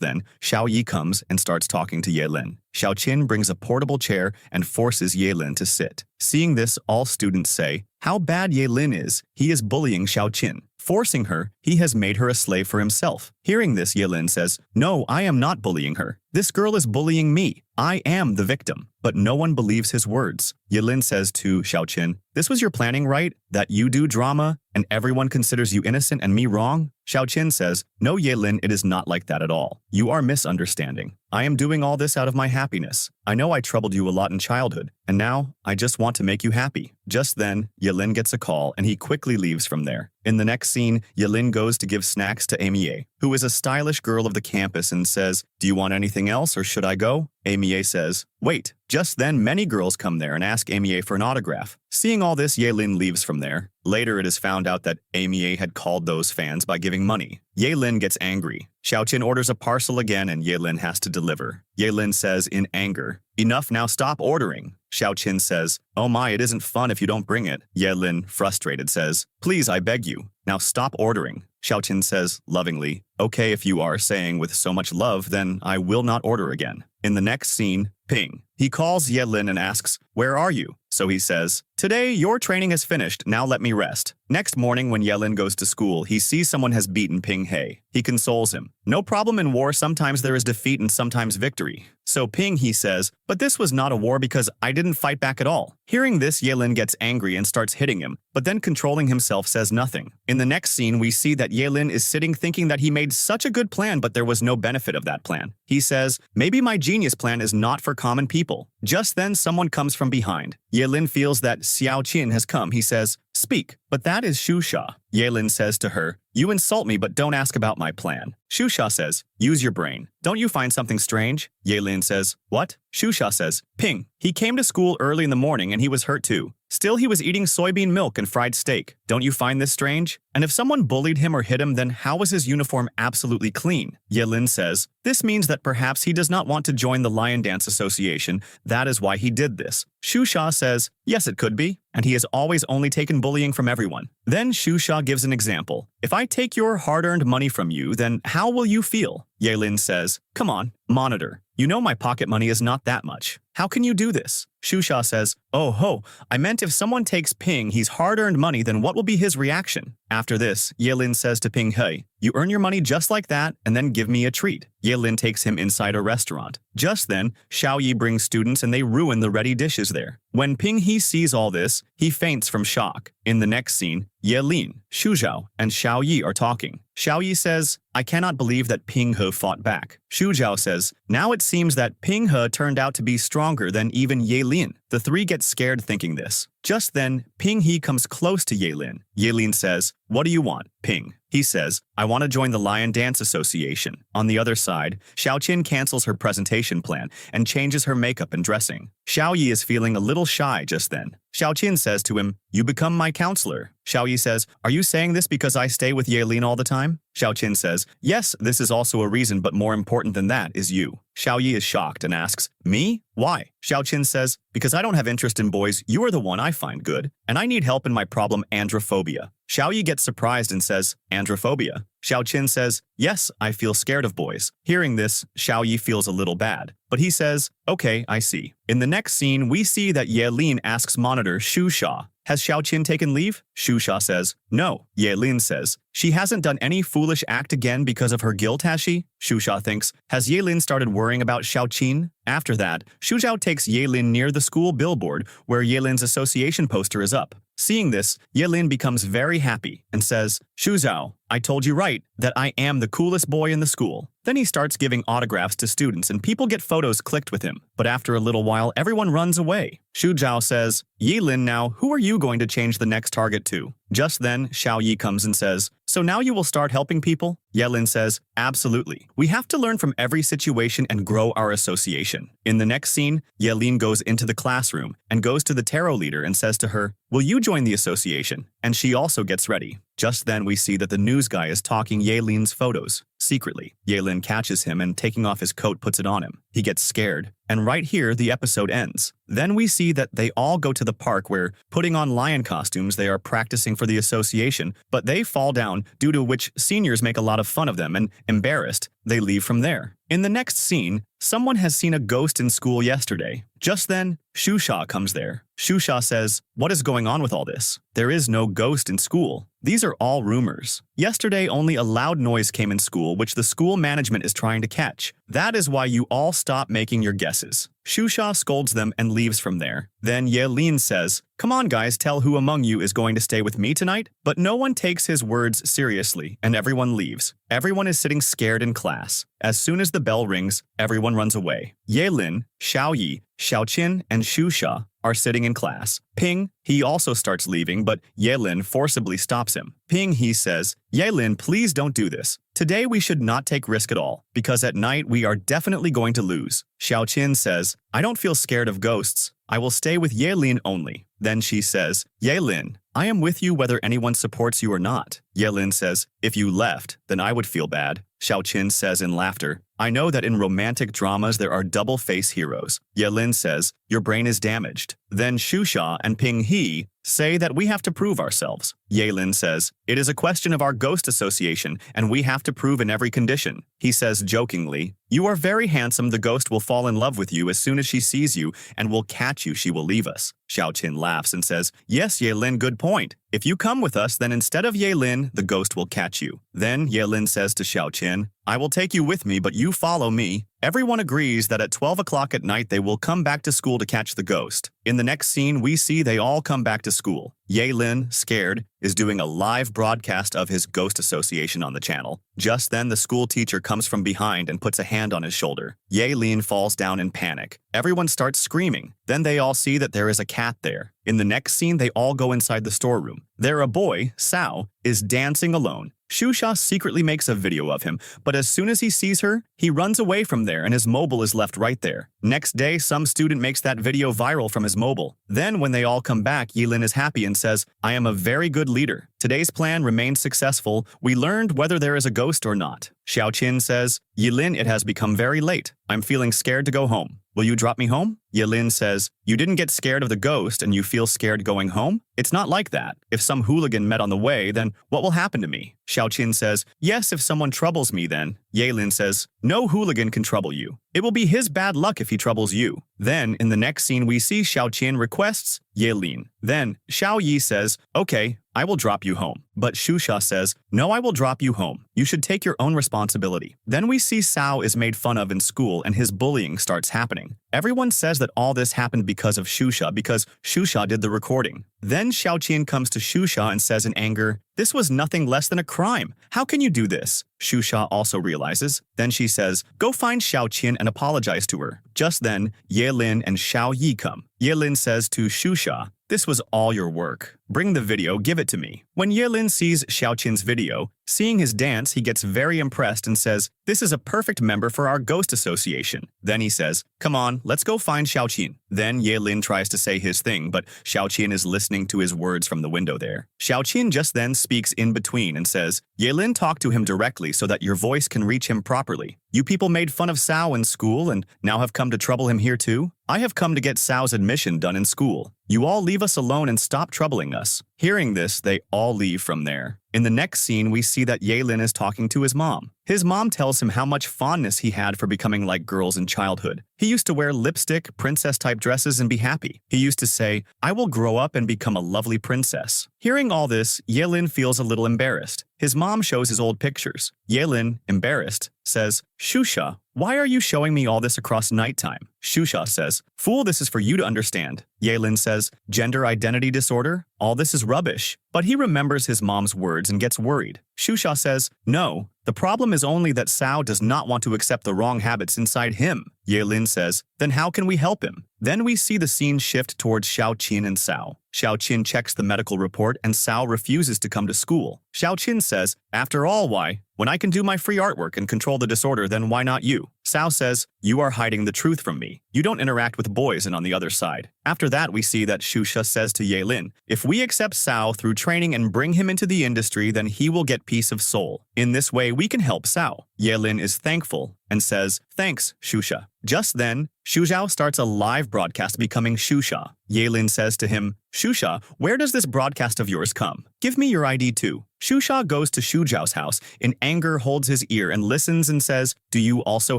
then, Xiao Yi comes and starts talking to Yaelin. Shiaochin brings a portable chair and forces Yaelin to sit. Seeing this, all students say, how bad Yaelin is. He is bullying Shiaochin. Forcing her, he has made her a slave for himself. Hearing this, Yaelin says, no, I am not bullying her. This girl is bullying me. I am the victim. But no one believes his words. Yaelin says to Shiaochin, this was your planning, right? That you do drama and everyone considers you innocent and me wrong? Shiaochin says, no, Yaelin, it is not like that at all. You are misunderstanding. I am doing all this out of my happiness. I know I troubled you a lot in childhood, and now I just want to make you happy. Just then, Yaelin gets a call and he quickly leaves from there. In the next scene, Yaelin goes to give snacks to Amy, who is a stylish girl of the campus, and says, do you want anything else or should I go? Amy says, wait. Just then, many girls come there and ask Amy for an autograph. Seeing all this, Yaelin leaves from there. Later, it is found out that Amy had called those fans by giving money. Yaelin gets angry. Shiaochin orders a parcel again and Yaelin has to deliver. Yaelin says in anger, enough now, stop ordering. Shiaochin says, oh my, it isn't fun if you don't bring it. Yaelin, frustrated, says, please, I beg you, now stop ordering. Shiaochin says lovingly, okay, if you are saying with so much love, then I will not order again. In the next scene, Ping. He calls Yaelin and asks, where are you? So he says, today your training is finished, now let me rest. Next morning when Yaelin goes to school, he sees someone has beaten Pinghi. He consoles him. No problem in war, sometimes there is defeat and sometimes victory. So Pinghi says, but this was not a war because I didn't fight back at all. Hearing this, Yaelin gets angry and starts hitting him, but then controlling himself says nothing. In the next scene, we see that Yaelin is sitting thinking that he made such a good plan, but there was no benefit of that plan. He says, maybe my genius plan is not for common people. Just then, someone comes from behind. Yaelin feels that Shiaochin has come. He says, speak. But that is Shusha. Yaelin says to her, you insult me but don't ask about my plan. Shusha says, use your brain. Don't you find something strange? Yaelin says, what? Shusha says, Ping. He came to school early in the morning and he was hurt too. Still, he was eating soybean milk and fried steak. Don't you find this strange? And if someone bullied him or hit him, then how was his uniform absolutely clean? Yaelin says, this means that perhaps he does not want to join the Lion Dance Association. That is why he did this. Shusha says, yes, it could be. And he has always only taken bullying from everyone. Then Shusha gives an example. If I take your hard-earned money from you, then how will you feel? Yaelin says, come on, monitor. You know my pocket money is not that much. How can you do this? Shusha says, oh ho, I meant if someone takes Pinghi's hard-earned money, then what will be his reaction? After this, Yaelin says to Pinghi, you earn your money just like that and then give me a treat. Yaelin takes him inside a restaurant. Just then, Xiaoyi brings students and they ruin the ready dishes there. When Pinghi sees all this, he faints from shock. In the next scene, Yaelin, Shuzhao, and Xiaoyi are talking. Xiaoyi says, I cannot believe that Pinghi fought back. Shuzhao says, now it seems that Pinghi turned out to be stronger than even Yaelin. The three get scared thinking this. Just then, Pinghi comes close to Yaelin. Yaelin says, what do you want, Ping? He says, I want to join the Lion Dance Association. On the other side, Shiaochin cancels her presentation plan and changes her makeup and dressing. Xiaoyi is feeling a little shy just then. Shiaochin says to him, you become my counselor. Xiaoyi says, are you saying this because I stay with Yaelin all the time? Shiaochin says, yes, this is also a reason, but more important than that is you. Xiaoyi is shocked and asks, me? Why? Xiaochin says, because I don't have interest in boys, you are the one I find good, and I need help in my problem androphobia. Xiaoyi gets surprised and says, androphobia? Shiaochin says, yes, I feel scared of boys. Hearing this, Xiaoyi feels a little bad, but he says, okay, I see. In the next scene, we see that Yaelin asks monitor Shusha, has Shiaochin taken leave? Shusha says, no. Yaelin says, she hasn't done any foolish act again because of her guilt, has she? Shusha thinks, has Yaelin started worrying about Shiaochin? After that, Shuzhao takes Yaelin near the school billboard where Yaelin's association poster is up. Seeing this, Yaelin becomes very happy and says, Shuzhao, I told you right, that I am the coolest boy in the school. Then he starts giving autographs to students and people get photos clicked with him. But after a little while, everyone runs away. Shuzhao says, Yaelin, now who are you going to change the next target to? Just then, Xiaoyi comes and says, so now you will start helping people? Yaelin says, absolutely. We have to learn from every situation and grow our association. In the next scene, Yaelin goes into the classroom and goes to the tarot leader and says to her, will you join the association? And she also gets ready. Just then we see that the news guy is talking Yaelin's photos. Secretly, Yaelin catches him and taking off his coat puts it on him. He gets scared. And right here, the episode ends. Then we see that they all go to the park where, putting on lion costumes, they are practicing for the association, but they fall down, due to which seniors make a lot of fun of them and, embarrassed, they leave from there. In the next scene, someone has seen a ghost in school yesterday. Just then, Shusha comes there. Shusha says, what is going on with all this? There is no ghost in school. These are all rumors. Yesterday, only a loud noise came in school which the school management is trying to catch. That is why you all stop making your guesses. Shusha scolds them and leaves from there. Then Yaelin says, come on guys, tell who among you is going to stay with me tonight? But no one takes his words seriously and everyone leaves. Everyone is sitting scared in class. As soon as the bell rings, everyone runs away. Yaelin, Xiaoyi, Shiaochin and Shusha are sitting in class. Ping, he also starts leaving, but Yelin forcibly stops him. Ping, he says, Yelin, please don't do this. Today we should not take risk at all, because at night we are definitely going to lose. Shiaochin says, I don't feel scared of ghosts. I will stay with Yelin only. Then she says, Yelin, I am with you whether anyone supports you or not. Yelin says, if you left, then I would feel bad. Shiaochin says in laughter, I know that in romantic dramas there are double-face heroes. Yelin says, your brain is damaged. Then Shusha and Pinghi say that we have to prove ourselves. Yelin says, it is a question of our ghost association, and we have to prove in every condition. He says jokingly, you are very handsome, the ghost will fall in love with you as soon as she sees you and will catch you, she will leave us. Shiaochin laughs and says, yes, Yelin, good point. If you come with us, then instead of Yelin, the ghost will catch you. Then Yelin says to Shiaochin, I will take you with me, but you follow me. Everyone agrees that at 12 o'clock at night they will come back to school to catch the ghost. In the next scene, we see they all come back to school. Yelin, scared, is doing a live broadcast of his ghost association on the channel. Just then, the school teacher comes from behind and puts a hand on his shoulder. Yelin falls down in panic. Everyone starts screaming. Then they all see that there is a cat there. In the next scene, they all go inside the storeroom. There, a boy, Sao, is dancing alone. Shusha secretly makes a video of him, but as soon as he sees her, he runs away from there and his mobile is left right there. Next day, some student makes that video viral from his mobile. Then when they all come back, Yelin is happy and says, I am a very good leader. Today's plan remained successful. We learned whether there is a ghost or not. Shiaochin says, Yelin, it has become very late. I'm feeling scared to go home. Will you drop me home? Yelin says, you didn't get scared of the ghost and you feel scared going home? It's not like that. If some hooligan met on the way, then what will happen to me? Shiaochin says, yes, if someone troubles me then. Yelin says, no hooligan can trouble you. It will be his bad luck if he troubles you. Then, in the next scene, we see Shiaochin requests Yelin. Then, Xiao Yi says, okay, I will drop you home. But Shusha says, no, I will drop you home. You should take your own responsibility. Then we see Sao is made fun of in school and his bullying starts happening. Everyone says that all this happened because of Shusha, because Shusha did the recording. Then Shiaochin comes to Shusha and says in anger, this was nothing less than a crime. How can you do this? Shusha also realizes. Then she says, go find Shiaochin and apologize to her. Just then, Yelin and Xiao Yi come. Yelin says to Shusha, this was all your work. Bring the video, give it to me. When Yelin sees Xiaochin's video, seeing his dance, he gets very impressed and says, this is a perfect member for our ghost association. Then he says, come on, let's go find Xiaochin. Then Yelin tries to say his thing, but Xiaochin is listening to his words from the window there. Xiaochin just then speaks in between and says, Yelin, talk to him directly so that your voice can reach him properly. You people made fun of Sao in school and now have come to trouble him here too? I have come to get Sao's admission done in school. You all leave us alone and stop troubling us. Hearing this, they all leave from there. In the next scene, we see that Yelin is talking to his mom. His mom tells him how much fondness he had for becoming like girls in childhood. He used to wear lipstick, princess-type dresses and be happy. He used to say, I will grow up and become a lovely princess. Hearing all this, Yelin feels a little embarrassed. His mom shows his old pictures. Yelin, embarrassed, says, Shusha, why are you showing me all this across nighttime? Shusha says, fool, this is for you to understand. Yelin says, gender identity disorder? All this is rubbish. But he remembers his mom's words and gets worried. Shusha says, no, the problem is only that Sao does not want to accept the wrong habits inside him. Yelin says, then how can we help him? Then we see the scene shift towards Shiaochin and Sao. Shiaochin checks the medical report and Sao refuses to come to school. Shiaochin says, after all, why? When I can do my free artwork and control the disorder, then why not you? Sao says, you are hiding the truth from me. You don't interact with boys and on the other side. After that, we see that Shusha says to Yelin, if we accept Sao through training and bring him into the industry, then he will get peace of soul. In this way, we can help Sao. Yelin is thankful and says, thanks, Shusha. Just then, Shuzhao starts a live broadcast becoming Shusha. Yelin says to him, Shusha, where does this broadcast of yours come? Give me your ID too. Shusha goes to Shuzhao's house, in anger holds his ear and listens and says, do you also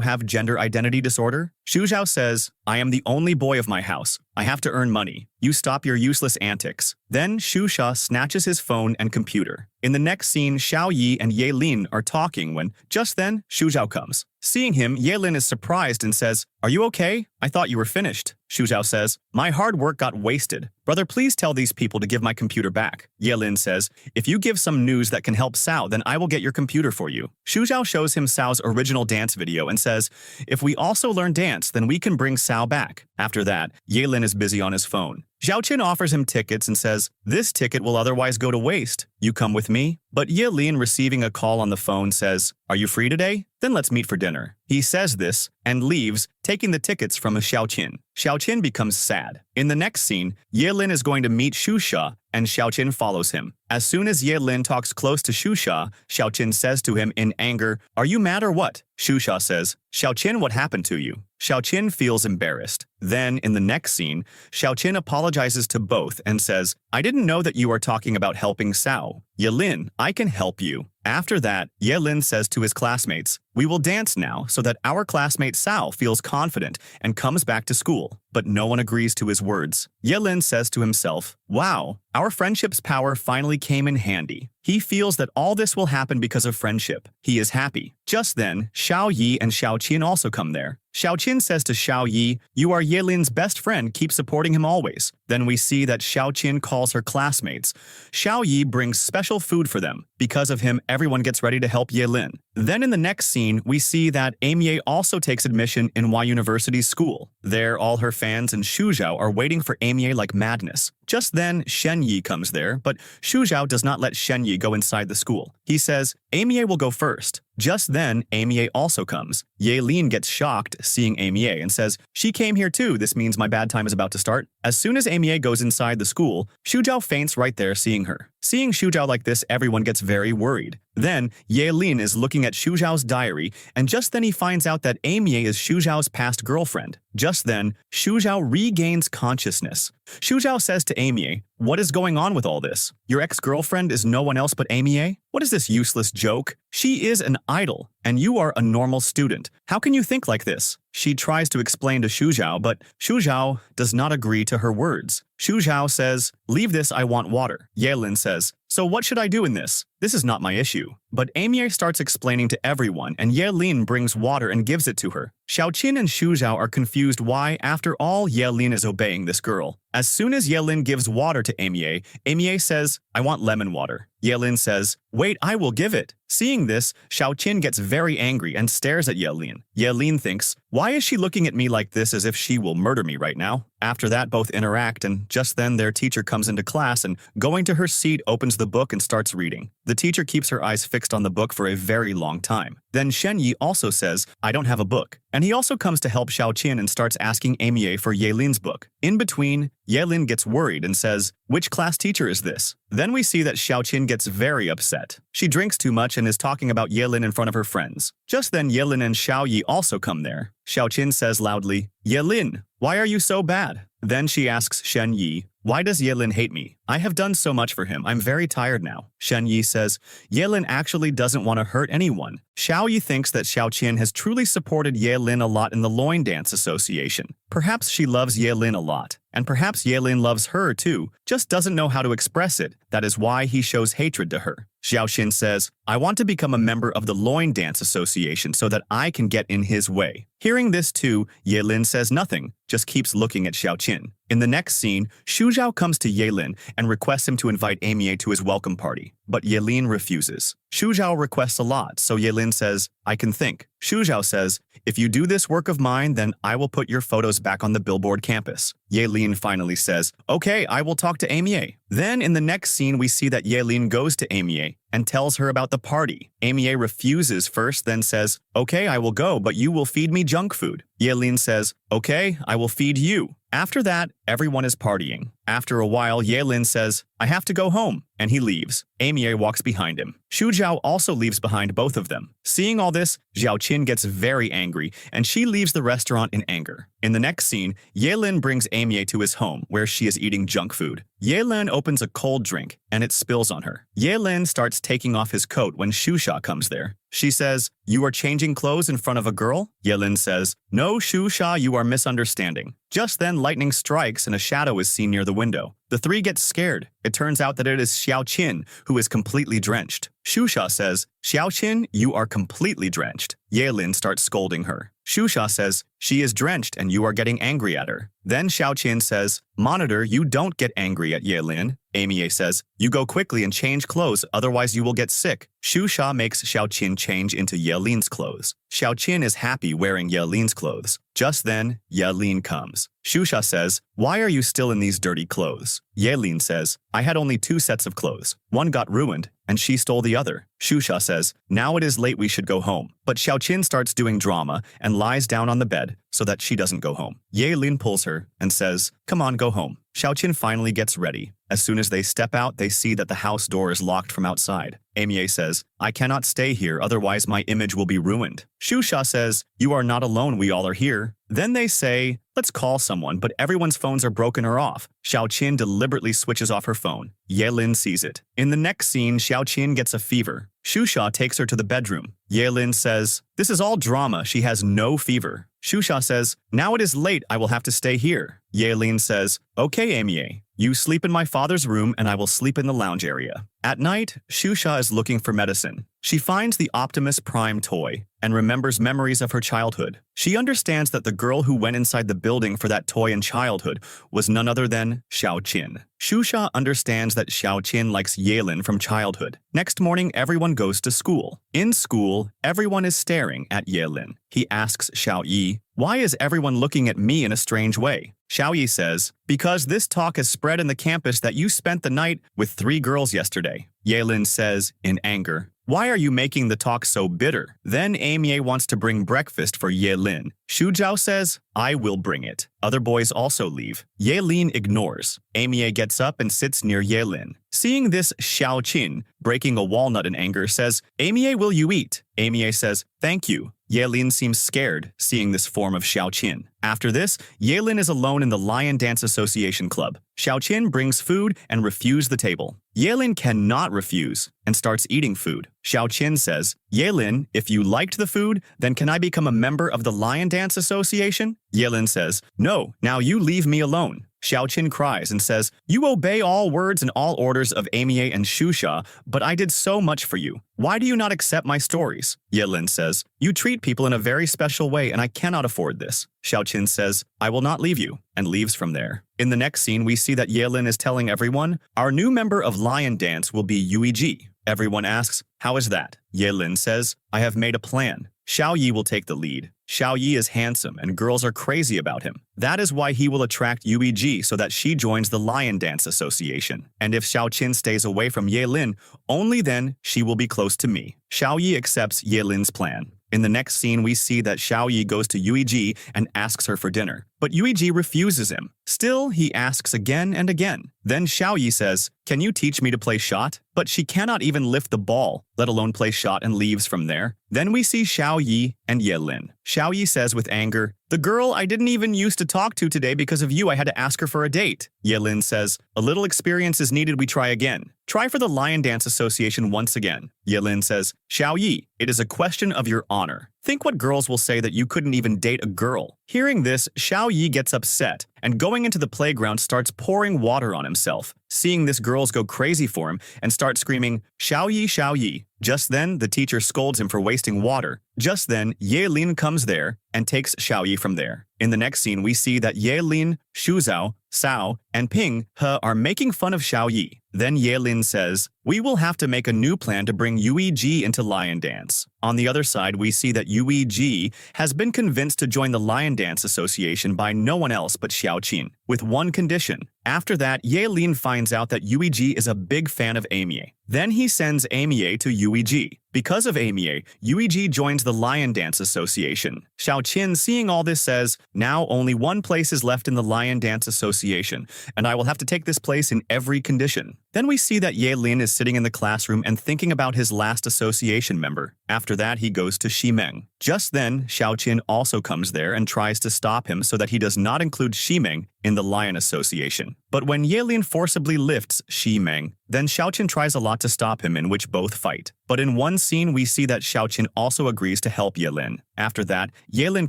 have gender identity disorder? Shuzhao says, I am the only boy of my house. I have to earn money. You stop your useless antics. Then Shusha snatches his phone and computer. In the next scene, Xiao Yi and Ye Lin are talking when, just then, Xu Zhao comes. Seeing him, Ye Lin is surprised and says, "Are you okay? I thought you were finished." Xu Zhao says, "My hard work got wasted. Brother, please tell these people to give my computer back." Ye Lin says, "If you give some news that can help Sao, then I will get your computer for you." Xu Zhao shows him Sao's original dance video and says, "If we also learn dance, then we can bring Sao back." After that, Ye Lin is busy on his phone. Shiaochin offers him tickets and says, "This ticket will otherwise go to waste. You come with me?" But Ye Lin, receiving a call on the phone, says, "Are you free today? Then let's meet for dinner." He says this and leaves, taking the tickets from Shiaochin. Shiaochin becomes sad. In the next scene, Ye Lin is going to meet Shusha, and Shiaochin follows him. As soon as Ye Lin talks close to Shusha, Shiaochin says to him in anger, "Are you mad or what?" Shusha says, "Shiaochin, what happened to you?" Shiaochin feels embarrassed. Then, in the next scene, Shiaochin apologizes to both and says, "I didn't know that you are talking about helping Sao. Ye Lin, I can help you." After that, Ye Lin says to his classmates, "We will dance now so that our classmate Sao feels confident and comes back to school." But no one agrees to his words. Ye Lin says to himself, "Wow, our friendship's power finally came in handy." He feels that all this will happen because of friendship. He is happy. Just then, Xiao Yi and Shiaochin also come there. Shiaochin says to Xiao Yi, "You are Ye Lin's best friend, keep supporting him always." Then we see that Shiaochin calls her classmates. Xiao Yi brings special food for them. Because of him, everyone gets ready to help Ye Lin. Then in the next scene, we see that Amy also takes admission in Y University's school. There, all her fans and Xu Zhao are waiting for Amy like madness. Just then, Shen Yi comes there, but Xu Zhao does not let Shen Yi go inside the school. He says, "Amy will go first." Just then, Amy also comes. Ye Lin gets shocked seeing Amy and says, "She came here too, this means my bad time is about to start." As soon as Amy goes inside the school, Xu Zhao faints right there seeing her. Seeing Xu Zhao like this, everyone gets very worried. Then, Ye Lin is looking at Xu Zhao's diary, and just then he finds out that Amy is Xu Zhao's past girlfriend. Just then, Xu Zhao regains consciousness. Xu Zhao says to Amy, "What is going on with all this? Your ex-girlfriend is no one else but Amy? What is this useless joke? She is an idol, and you are a normal student. How can you think like this?" She tries to explain to Xu Zhao, but Xu Zhao does not agree to her words. Xu Zhao says, "Leave this, I want water." Ye Lin says, "So what should I do in this? This is not my issue." But Amy starts explaining to everyone, and Ye Lin brings water and gives it to her. Shiaochin and Xu Zhao are confused why, after all, Ye Lin is obeying this girl. As soon as Ye Lin gives water to Amy says, "I want lemon water." Ye Lin says, "Wait, I will give it." Seeing this, Shiaochin gets very angry and stares at Ye Lin. Ye Lin thinks, "Why is she looking at me like this as if she will murder me right now?" After that, both interact, and just then their teacher comes into class and, going to her seat, opens the book and starts reading. The teacher keeps her eyes fixed on the book for a very long time. Then Shen Yi also says, "I don't have a book." And he also comes to help Shiaochin and starts asking Amy for Ye Lin's book. In between, Ye Lin gets worried and says, "Which class teacher is this?" Then we see that Shiaochin gets very upset. She drinks too much and is talking about Ye Lin in front of her friends. Just then Ye Lin and Xiao Yi also come there. Shiaochin says loudly, "Ye Lin, why are you so bad?" Then she asks Shen Yi, "Why does Ye Lin hate me? I have done so much for him. I'm very tired now." Shen Yi says, "Ye Lin actually doesn't want to hurt anyone." Xiao Yi thinks that Shiaochin has truly supported Ye Lin a lot in the Loin Dance Association. Perhaps she loves Ye Lin a lot, and perhaps Ye Lin loves her too, just doesn't know how to express it. That is why he shows hatred to her. Xiaoxin says, "I want to become a member of the Loin Dance Association so that I can get in his way." Hearing this too, Ye Lin says nothing, just keeps looking at Xiaoqin. In the next scene, Xu Zhao comes to Ye Lin and requests him to invite Amy to his welcome party, but Ye Lin refuses. Xu Zhao requests a lot, so Ye Lin says, "I can think." Xu Zhao says, "If you do this work of mine, then I will put your photos back on the billboard campus." Ye Lin finally says, "Okay, I will talk to Amy." Then in the next scene, we see that Ye Lin goes to Amy and tells her about the party. Amy refuses first, then says, "Okay, I will go, but you will feed me junk food." Ye Lin says, "Okay, I will feed you." After that, everyone is partying. After a while, Ye Lin says, "I have to go home," and he leaves. Amy walks behind him. Xu Zhao also leaves behind both of them. Seeing all this, Xiaoqin gets very angry, and she leaves the restaurant in anger. In the next scene, Ye Lin brings Amy to his home, where she is eating junk food. Ye Lin opens a cold drink, and it spills on her. Ye Lin starts taking off his coat when Shusha comes there. She says, "You are changing clothes in front of a girl?" Yelin says, "No, Shusha, you are misunderstanding." Just then, lightning strikes and a shadow is seen near the window. The three get scared. It turns out that it is Shiaochin, who is completely drenched. Shusha says, "Shiaochin, you are completely drenched." Yelin starts scolding her. Shusha says, "She is drenched and you are getting angry at her." Then Shiaochin says, "Monitor, you don't get angry at Yelin." Amy says, "You go quickly and change clothes, otherwise you will get sick." Shusha makes Shiaochin change into Yelin's clothes. Shiaochin is happy wearing Yelin's clothes. Just then, Yelin comes. Shusha says, "Why are you still in these dirty clothes?" Yelin says, "I had only 2 sets of clothes. One got ruined, and she stole the other." Shusha says, "Now it is late, we should go home." But Shiaochin starts doing drama and lies down on the bed so that she doesn't go home. Yelin pulls her and says, "Come on, go home." Shiaochin finally gets ready. As soon as they step out, they see that the house door is locked from outside. Amy says, "I cannot stay here, otherwise my image will be ruined." Shusha says, "You are not alone, we all are here." Then they say, "Let's call someone," but everyone's phones are broken or off. Shiaochin deliberately switches off her phone. Yelin sees it. In the next scene, Shiaochin gets a fever. Shusha takes her to the bedroom. Yelin says, "This is all drama, she has no fever." Shusha says, "Now it is late, I will have to stay here." Yelin says, "Okay, Amy, you sleep in my father's room and I will sleep in the lounge area." At night, Shusha is looking for medicine. She finds the Optimus Prime toy and remembers memories of her childhood. She understands that the girl who went inside the building for that toy in childhood was none other than Shiaochin. Shusha understands that Shiaochin likes Yelin from childhood. Next morning, everyone goes to school. In school, everyone is staring at Yelin. He asks Xiaoyi, "Why is everyone looking at me in a strange way?" Xiaoyi says, "Because this talk has spread in the campus that you spent the night with 3 girls yesterday." Yelin says, in anger, "Why are you making the talk so bitter?" Then Amy wants to bring breakfast for Yelin. Shujiao says, "I will bring it." Other boys also leave. Yelin ignores. Amy gets up and sits near Yelin. Seeing this, Shiaochin, breaking a walnut in anger, says, "Amy, will you eat?" Amy says, "Thank you." Yelin seems scared, seeing this form of Shiaochin. After this, Yelin is alone in the Lion Dance Association Club. Shiaochin brings food and refuses the table. Yelin cannot refuse and starts eating food. Shiaochin says, "Yelin, if you liked the food, then can I become a member of the Lion Dance Association?" Yelin says, "No, now you leave me alone." Shiaochin cries and says, "You obey all words and all orders of Amy and Shusha, but I did so much for you. Why do you not accept my stories?" Yelin says, "You treat people in a very special way and I cannot afford this." Shiaochin says, "I will not leave you," and leaves from there. In the next scene, we see that Yelin is telling everyone, "Our new member of Lion Dance will be Yuiji." Everyone asks, "How is that?" Yelin says, "I have made a plan. Xiaoyi will take the lead. Xiaoyi is handsome and girls are crazy about him. That is why he will attract Yuiji so that she joins the Lion Dance Association. And if Shiaochin stays away from Yelin, only then she will be close to me." Xiaoyi accepts Yelin's plan. In the next scene, we see that Xiaoyi goes to Yuiji and asks her for dinner. But Yuiji refuses him. Still, he asks again and again. Then Xiaoyi says, "Can you teach me to play shot?" But she cannot even lift the ball, let alone play shot, and leaves from there. Then we see Xiaoyi and Yelin. Xiaoyi says with anger, "The girl I didn't even used to talk to today because of you, I had to ask her for a date." Yelin says, "A little experience is needed, we try again. Try for the Lion Dance Association once again." Yelin says, "Xiaoyi, it is a question of your honor. Think what girls will say that you couldn't even date a girl." Hearing this, Xiaoyi gets upset and going into the playground starts pouring water on himself. Seeing this, girls go crazy for him and start screaming, "Xiaoyi, Xiaoyi." Just then, the teacher scolds him for wasting water. Just then, Yelin comes there and takes Xiaoyi from there. In the next scene, we see that Yelin, Shuzhao, Sao, and Pinghi are making fun of Xiaoyi. Then Yelin says, "We will have to make a new plan to bring Yuiji into Lion Dance." On the other side, we see that Yuiji has been convinced to join the Lion Dance Association by no one else but Shiaochin, with one condition. After that, Yelin finds out that Yuiji is a big fan of Amy. Then he sends Amy to Yuiji. Because of Amy, Yuiji joins the Lion Dance Association. Shiaochin, seeing all this, says, "Now only one place is left in the Lion Dance Association, and I will have to take this place in every condition." Then we see that Yelin is sitting in the classroom and thinking about his last association member. After that, he goes to Shimeng. Just then, Shiaochin also comes there and tries to stop him so that he does not include Shimeng in the Lion Association. But when Yelin forcibly lifts Shimeng, Then Shiaochin tries a lot to stop him, in which both fight. But in one scene we see that Shiaochin also agrees to help Yelin. After that, Yelin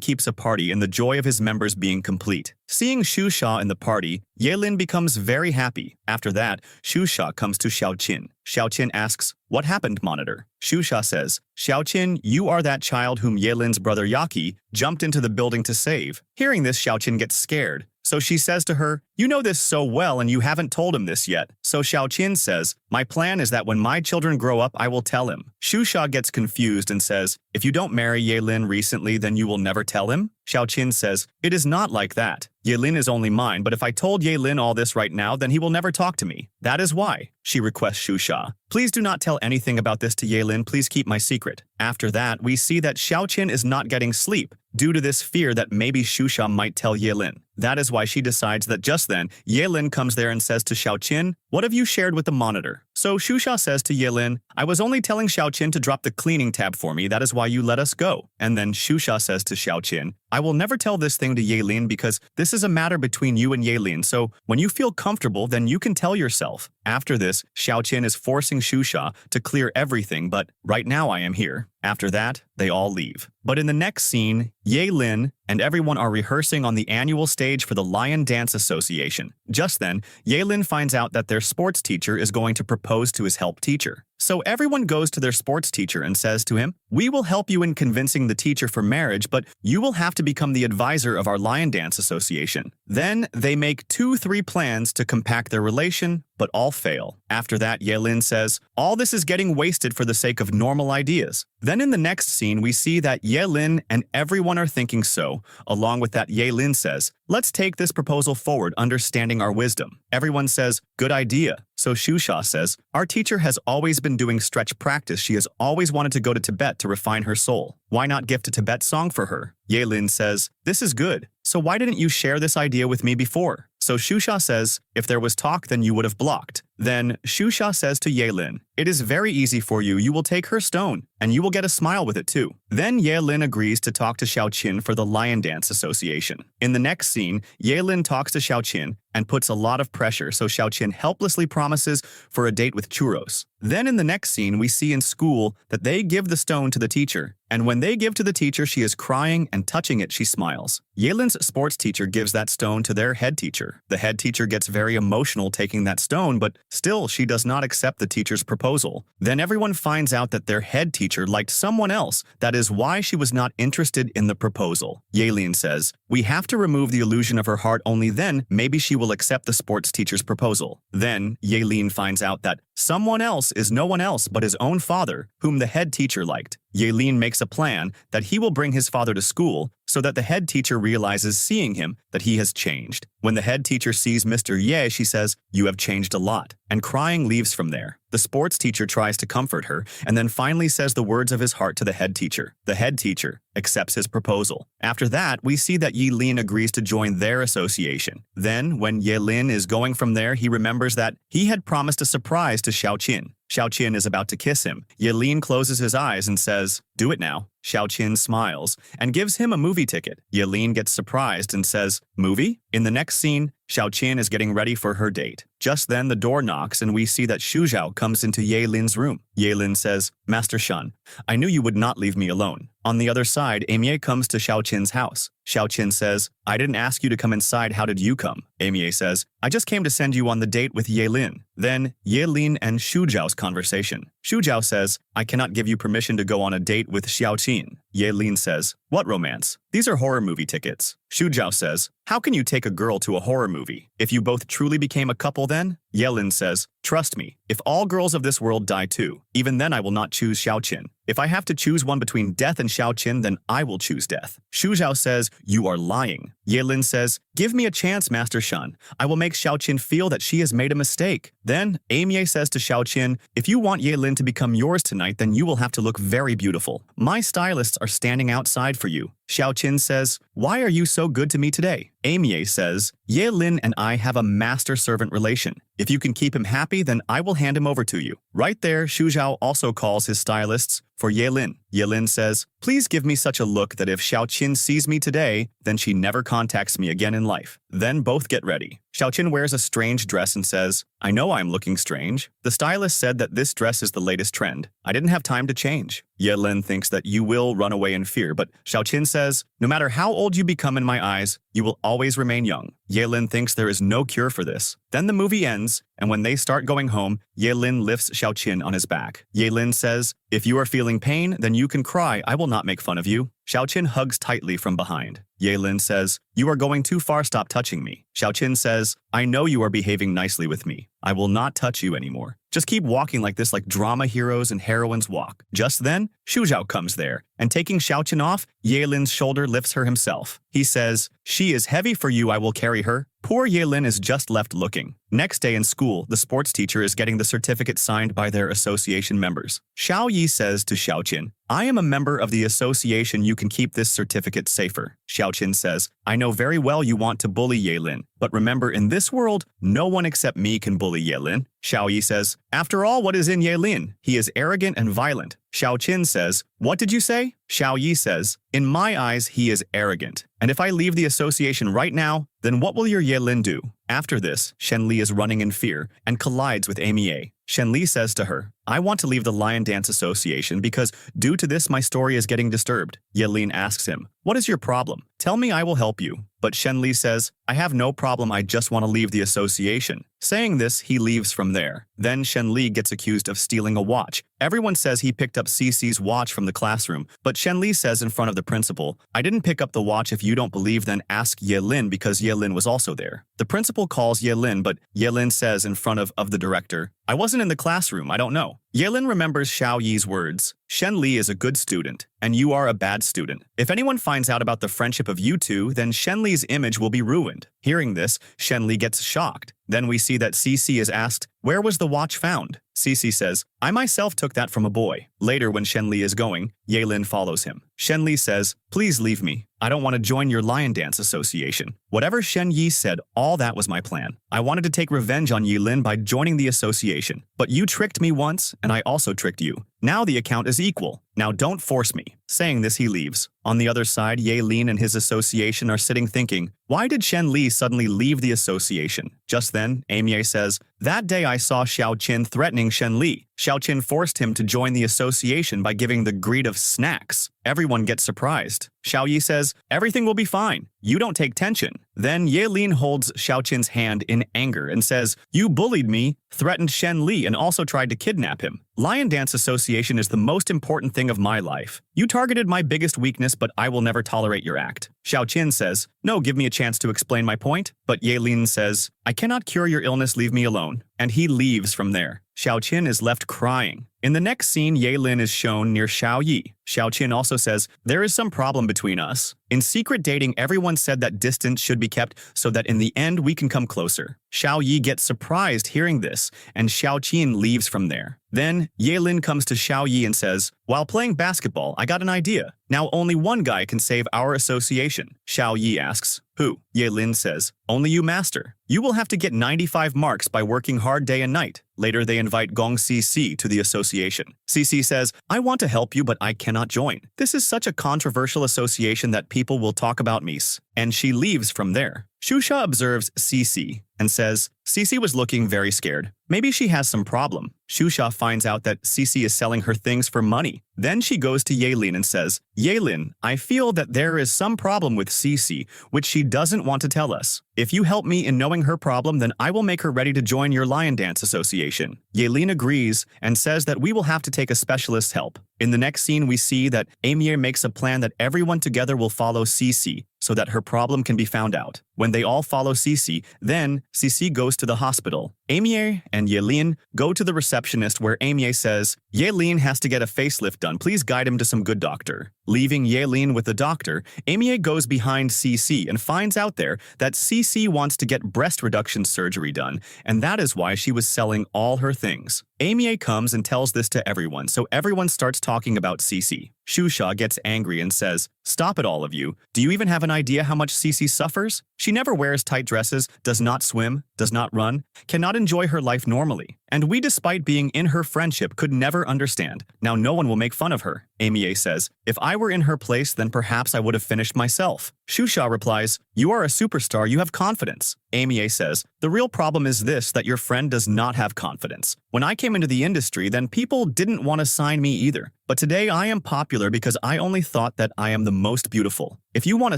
keeps a party in the joy of his members being complete. Seeing Shusha in the party, Yelin becomes very happy. After that, Shusha comes to Shiaochin. Shiaochin asks, "What happened, Monitor?" Shusha says, "Shiaochin, you are that child whom Yelin's brother Yaki jumped into the building to save." Hearing this, Shiaochin gets scared. So she says to her, "You know this so well and you haven't told him this yet." So Shiaochin says, "My plan is that when my children grow up, I will tell him." Shusha gets confused and says, "If you don't marry Yelin recently, then you will never tell him?" Shiaochin says, "It is not like that. Yelin is only mine, but if I told Yelin all this right now, then he will never talk to me. That is why." She requests Shusha, "Please do not tell anything about this to Yelin, please keep my secret." After that, we see that Shiaochin is not getting sleep due to this fear that maybe Shusha might tell Yelin. That is why she decides that just then, Yelin comes there and says to Shiaochin, "What have you shared with the Monitor?" So Shusha says to Yelin, "I was only telling Shiaochin to drop the cleaning tab for me, that is why you let us go." And then Shusha says to Shiaochin, "I will never tell this thing to Yelin because this is a matter between you and Yelin, so when you feel comfortable, then you can tell yourself." After this, Shiaochin is forcing Shusha to clear everything, but right now I am here. After that, they all leave. But in the next scene, Yelin and everyone are rehearsing on the annual stage for the Lion Dance Association. Just then, Yelin finds out that their sports teacher is going to propose to his help teacher. So everyone goes to their sports teacher and says to him, "We will help you in convincing the teacher for marriage, but you will have to become the advisor of our Lion Dance Association." Then they make 2-3 plans to compact their relation, but all fail. After that, Yelin says, "All this is getting wasted for the sake of normal ideas." Then in the next scene, we see that Yelin and everyone are thinking so. Along with that, Yelin says, "Let's take this proposal forward, understanding our wisdom." Everyone says, "Good idea." So Shusha says, "Our teacher has always been doing stretch practice. She has always wanted to go to Tibet to refine her soul. Why not gift a Tibet song for her?" Yelin says, "This is good. So why didn't you share this idea with me before?" So Shusha says, "If there was talk, then you would have blocked." Then Shusha says to Yelin, "It is very easy for you. You will take her stone, and you will get a smile with it too." Then Yelin agrees to talk to Shiaochin for the Lion Dance Association. In the next scene, Yelin talks to Shiaochin and puts a lot of pressure, so Shiaochin helplessly promises for a date with churros. Then in the next scene, we see in school that they give the stone to the teacher, and when they give to the teacher, she is crying, and touching it, she smiles. Yelin's sports teacher gives that stone to their head teacher. The head teacher gets very emotional taking that stone, but still she does not accept the teacher's proposal. Then everyone finds out that their head teacher liked someone else. That is why she was not interested in the proposal. Yelin says, "We have to remove the illusion of her heart, only then maybe she will accept the sports teacher's proposal." Then Yelin finds out that someone else is no one else but his own father, whom the head teacher liked. Yelin makes a plan that he will bring his father to school so that the head teacher realizes seeing him that he has changed. When the head teacher sees Mr. Ye, she says, "You have changed a lot," and crying leaves from there. The sports teacher tries to comfort her and then finally says the words of his heart to the head teacher. The head teacher accepts his proposal. After that, we see that Yelin agrees to join their association. Then, when Yelin is going from there, he remembers that he had promised a surprise to Shiaochin. Shiaochin is about to kiss him. Yelin closes his eyes and says, "Do it now." Shiaochin smiles and gives him a movie ticket. Yelin gets surprised and says, "Movie?" In the next scene, Shiaochin is getting ready for her date. Just then the door knocks and we see that Shuzhao comes into Yelin's room. Yelin says, "Master Shan, I knew you would not leave me alone." On the other side, Amier comes to Shiaochin's house. Shiaochin says, "I didn't ask you to come inside, how did you come?" Amier says, "I just came to send you on the date with Yelin." Then, Yelin and Shuzhao's conversation. Shuzhao says, "I cannot give you permission to go on a date with Shiaochin." Yelin says, "What romance? These are horror movie tickets." Shuzhao says, "How can you take a girl to a horror movie? If you both truly became a couple then?" Yelin says, "Trust me, if all girls of this world die too, even then I will not choose Shiaochin. If I have to choose one between death and Shiaochin, then I will choose death." Shuzhao says, "You are lying." Yelin says, "Give me a chance, Master Shan. I will make Shiaochin feel that she has made a mistake." Then, Amier says to Shiaochin, "If you want Yelin to become yours tonight, then you will have to look very beautiful. My stylists are standing outside for you." Shiaochin says, "Why are you so good to me today?" Amy says, "Ye Lin and I have a master-servant relation. If you can keep him happy, then I will hand him over to you." Right there, Xu Zhao also calls his stylists for Ye Lin. Ye Lin says, "Please give me such a look that if Shiaochin sees me today, then she never contacts me again in life." Then both get ready. Shiaochin wears a strange dress and says, "I know I'm looking strange. The stylist said that this dress is the latest trend. I didn't have time to change." Ye Lin thinks that you will run away in fear, but Shiaochin says, "No matter how old you become in my eyes, you will always remain young." Ye Lin thinks there is no cure for this. Then the movie ends, and when they start going home, Ye Lin lifts Shiaochin on his back. Ye Lin says, "If you are feeling pain, then you can cry. I will not make fun of you." Shiaochin hugs tightly from behind. Ye Lin says, "You are going too far, stop touching me." Shiaochin says, "I know you are behaving nicely with me. I will not touch you anymore. Just keep walking like this, like drama heroes and heroines walk." Just then, Xu Zhao comes there, and taking Shiaochin off, Ye Lin's shoulder lifts her himself. He says, "She is heavy for you, I will carry her." Poor Ye Lin is just left looking. Next day in school, the sports teacher is getting the certificate signed by their association members. Xiao Yi says to Shiaochin, "I am a member of the association, you can keep this certificate safer." Shiaochin says, "I know very well you want to bully Ye Lin, but remember in this world, no one except me can bully Ye Lin." Xiao Yi says, "After all, what is in Ye Lin? He is arrogant and violent." Shiaochin says, "What did you say?" Xiao Yi says, "In my eyes, he is arrogant. And if I leave the association right now, then what will your Ye Lin do?" After this, Shen Li is running in fear and collides with Amy A. Shen Li says to her, "I want to leave the Lion Dance Association because due to this my story is getting disturbed." Ye Lin asks him, "What is your problem? Tell me, I will help you." But Shen Li says, "I have no problem, I just want to leave the association." Saying this, he leaves from there. Then Shen Li gets accused of stealing a watch. Everyone says he picked up Cece's watch from the classroom, but Shen Li says in front of the principal, "I didn't pick up the watch. If you don't believe, then ask Ye Lin because Ye Lin was also there." The principal calls Ye Lin, but Ye Lin says in front of the director, "I wasn't in the classroom, I don't know." Ye Lin remembers Xiao Yi's words, "Shen Li is a good student, and you are a bad student. If anyone finds out about the friendship of you two, then Shen Li's image will be ruined." Hearing this, Shen Li gets shocked. Then we see that Cece is asked, "Where was the watch found?" Cece says, "I myself took that from a boy." Later, when Shen Li is going, Ye Lin follows him. Shen Li says, "Please leave me. I don't want to join your Lion Dance Association." Whatever Shen Yi said, all that was my plan. I wanted to take revenge on Ye Lin by joining the association. But you tricked me once, and I also tricked you. Now the account is equal. Now don't force me. Saying this, he leaves. On the other side, Ye Lin and his association are sitting thinking, why did Shen Li suddenly leave the association? Just then, Amy says, "That day I saw Shiaochin threatening Shen Li. Shiaochin forced him to join the association by giving the greed of snacks." Everyone gets surprised. Xiao Yi says, "Everything will be fine. You don't take tension." Then Ye Lin holds Xiaochin's hand in anger and says, "You bullied me, threatened Shen Li, and also tried to kidnap him. Lion Dance Association is the most important thing of my life. You targeted my biggest weakness, but I will never tolerate your act." Xiaochin says, "No, give me a chance to explain my point." But Ye Lin says, "I cannot cure your illness, leave me alone." And he leaves from there. Xiaochin is left crying. In the next scene, Ye Lin is shown near Xiao Yi. Xiaochin also says, "There is some problem between us. In secret dating, everyone said that distance should be kept so that in the end we can come closer." Xiao Yi gets surprised hearing this, and Xiaochin leaves from there. Then, Ye Lin comes to Xiao Yi and says, "While playing basketball, I got an idea. Now only one guy can save our association." Xiao Yi asks, "Who?" Ye Lin says, "Only you, master. You will have to get 95 marks by working hard day and night." Later, they invite Gong Cece to the association. Cece says, "I want to help you, but I cannot join. This is such a controversial association that people will talk about me." And she leaves from there. Shusha observes Cece and says, "Cece was looking very scared. Maybe she has some problem." Shusha finds out that Cece is selling her things for money. Then she goes to Ye Lin and says, "Ye Lin, I feel that there is some problem with Cece, which she doesn't want to tell us. If you help me in knowing her problem, then I will make her ready to join your Lion Dance Association." Ye Lin agrees and says that we will have to take a specialist's help. In the next scene, we see that Amir makes a plan that everyone together will follow Cece so that her problem can be found out. When they all follow Cece, then Cece goes to the hospital. Amy and Yaelin go to the receptionist where Amy says, Yaelin has to get a facelift done. Please guide him to some good doctor. Leaving Yaelin with the doctor, Amy goes behind Cece and finds out there that Cece wants to get breast reduction surgery done, and that is why she was selling all her things. Amy comes and tells this to everyone, so everyone starts talking about Cece. Shusha gets angry and says, Stop it all of you. Do you even have an idea how much Cece suffers? She never wears tight dresses, does not swim, does not run, cannot enjoy her life normally. And we, despite being in her friendship, could never understand. Now no one will make fun of her. Amy says, If I were in her place, then perhaps I would have finished myself. Shusha replies, You are a superstar, you have confidence. Amy says, The real problem is this, that your friend does not have confidence. When I came into the industry, then people didn't want to sign me either. But today I am popular because I only thought that I am the most beautiful. If you want to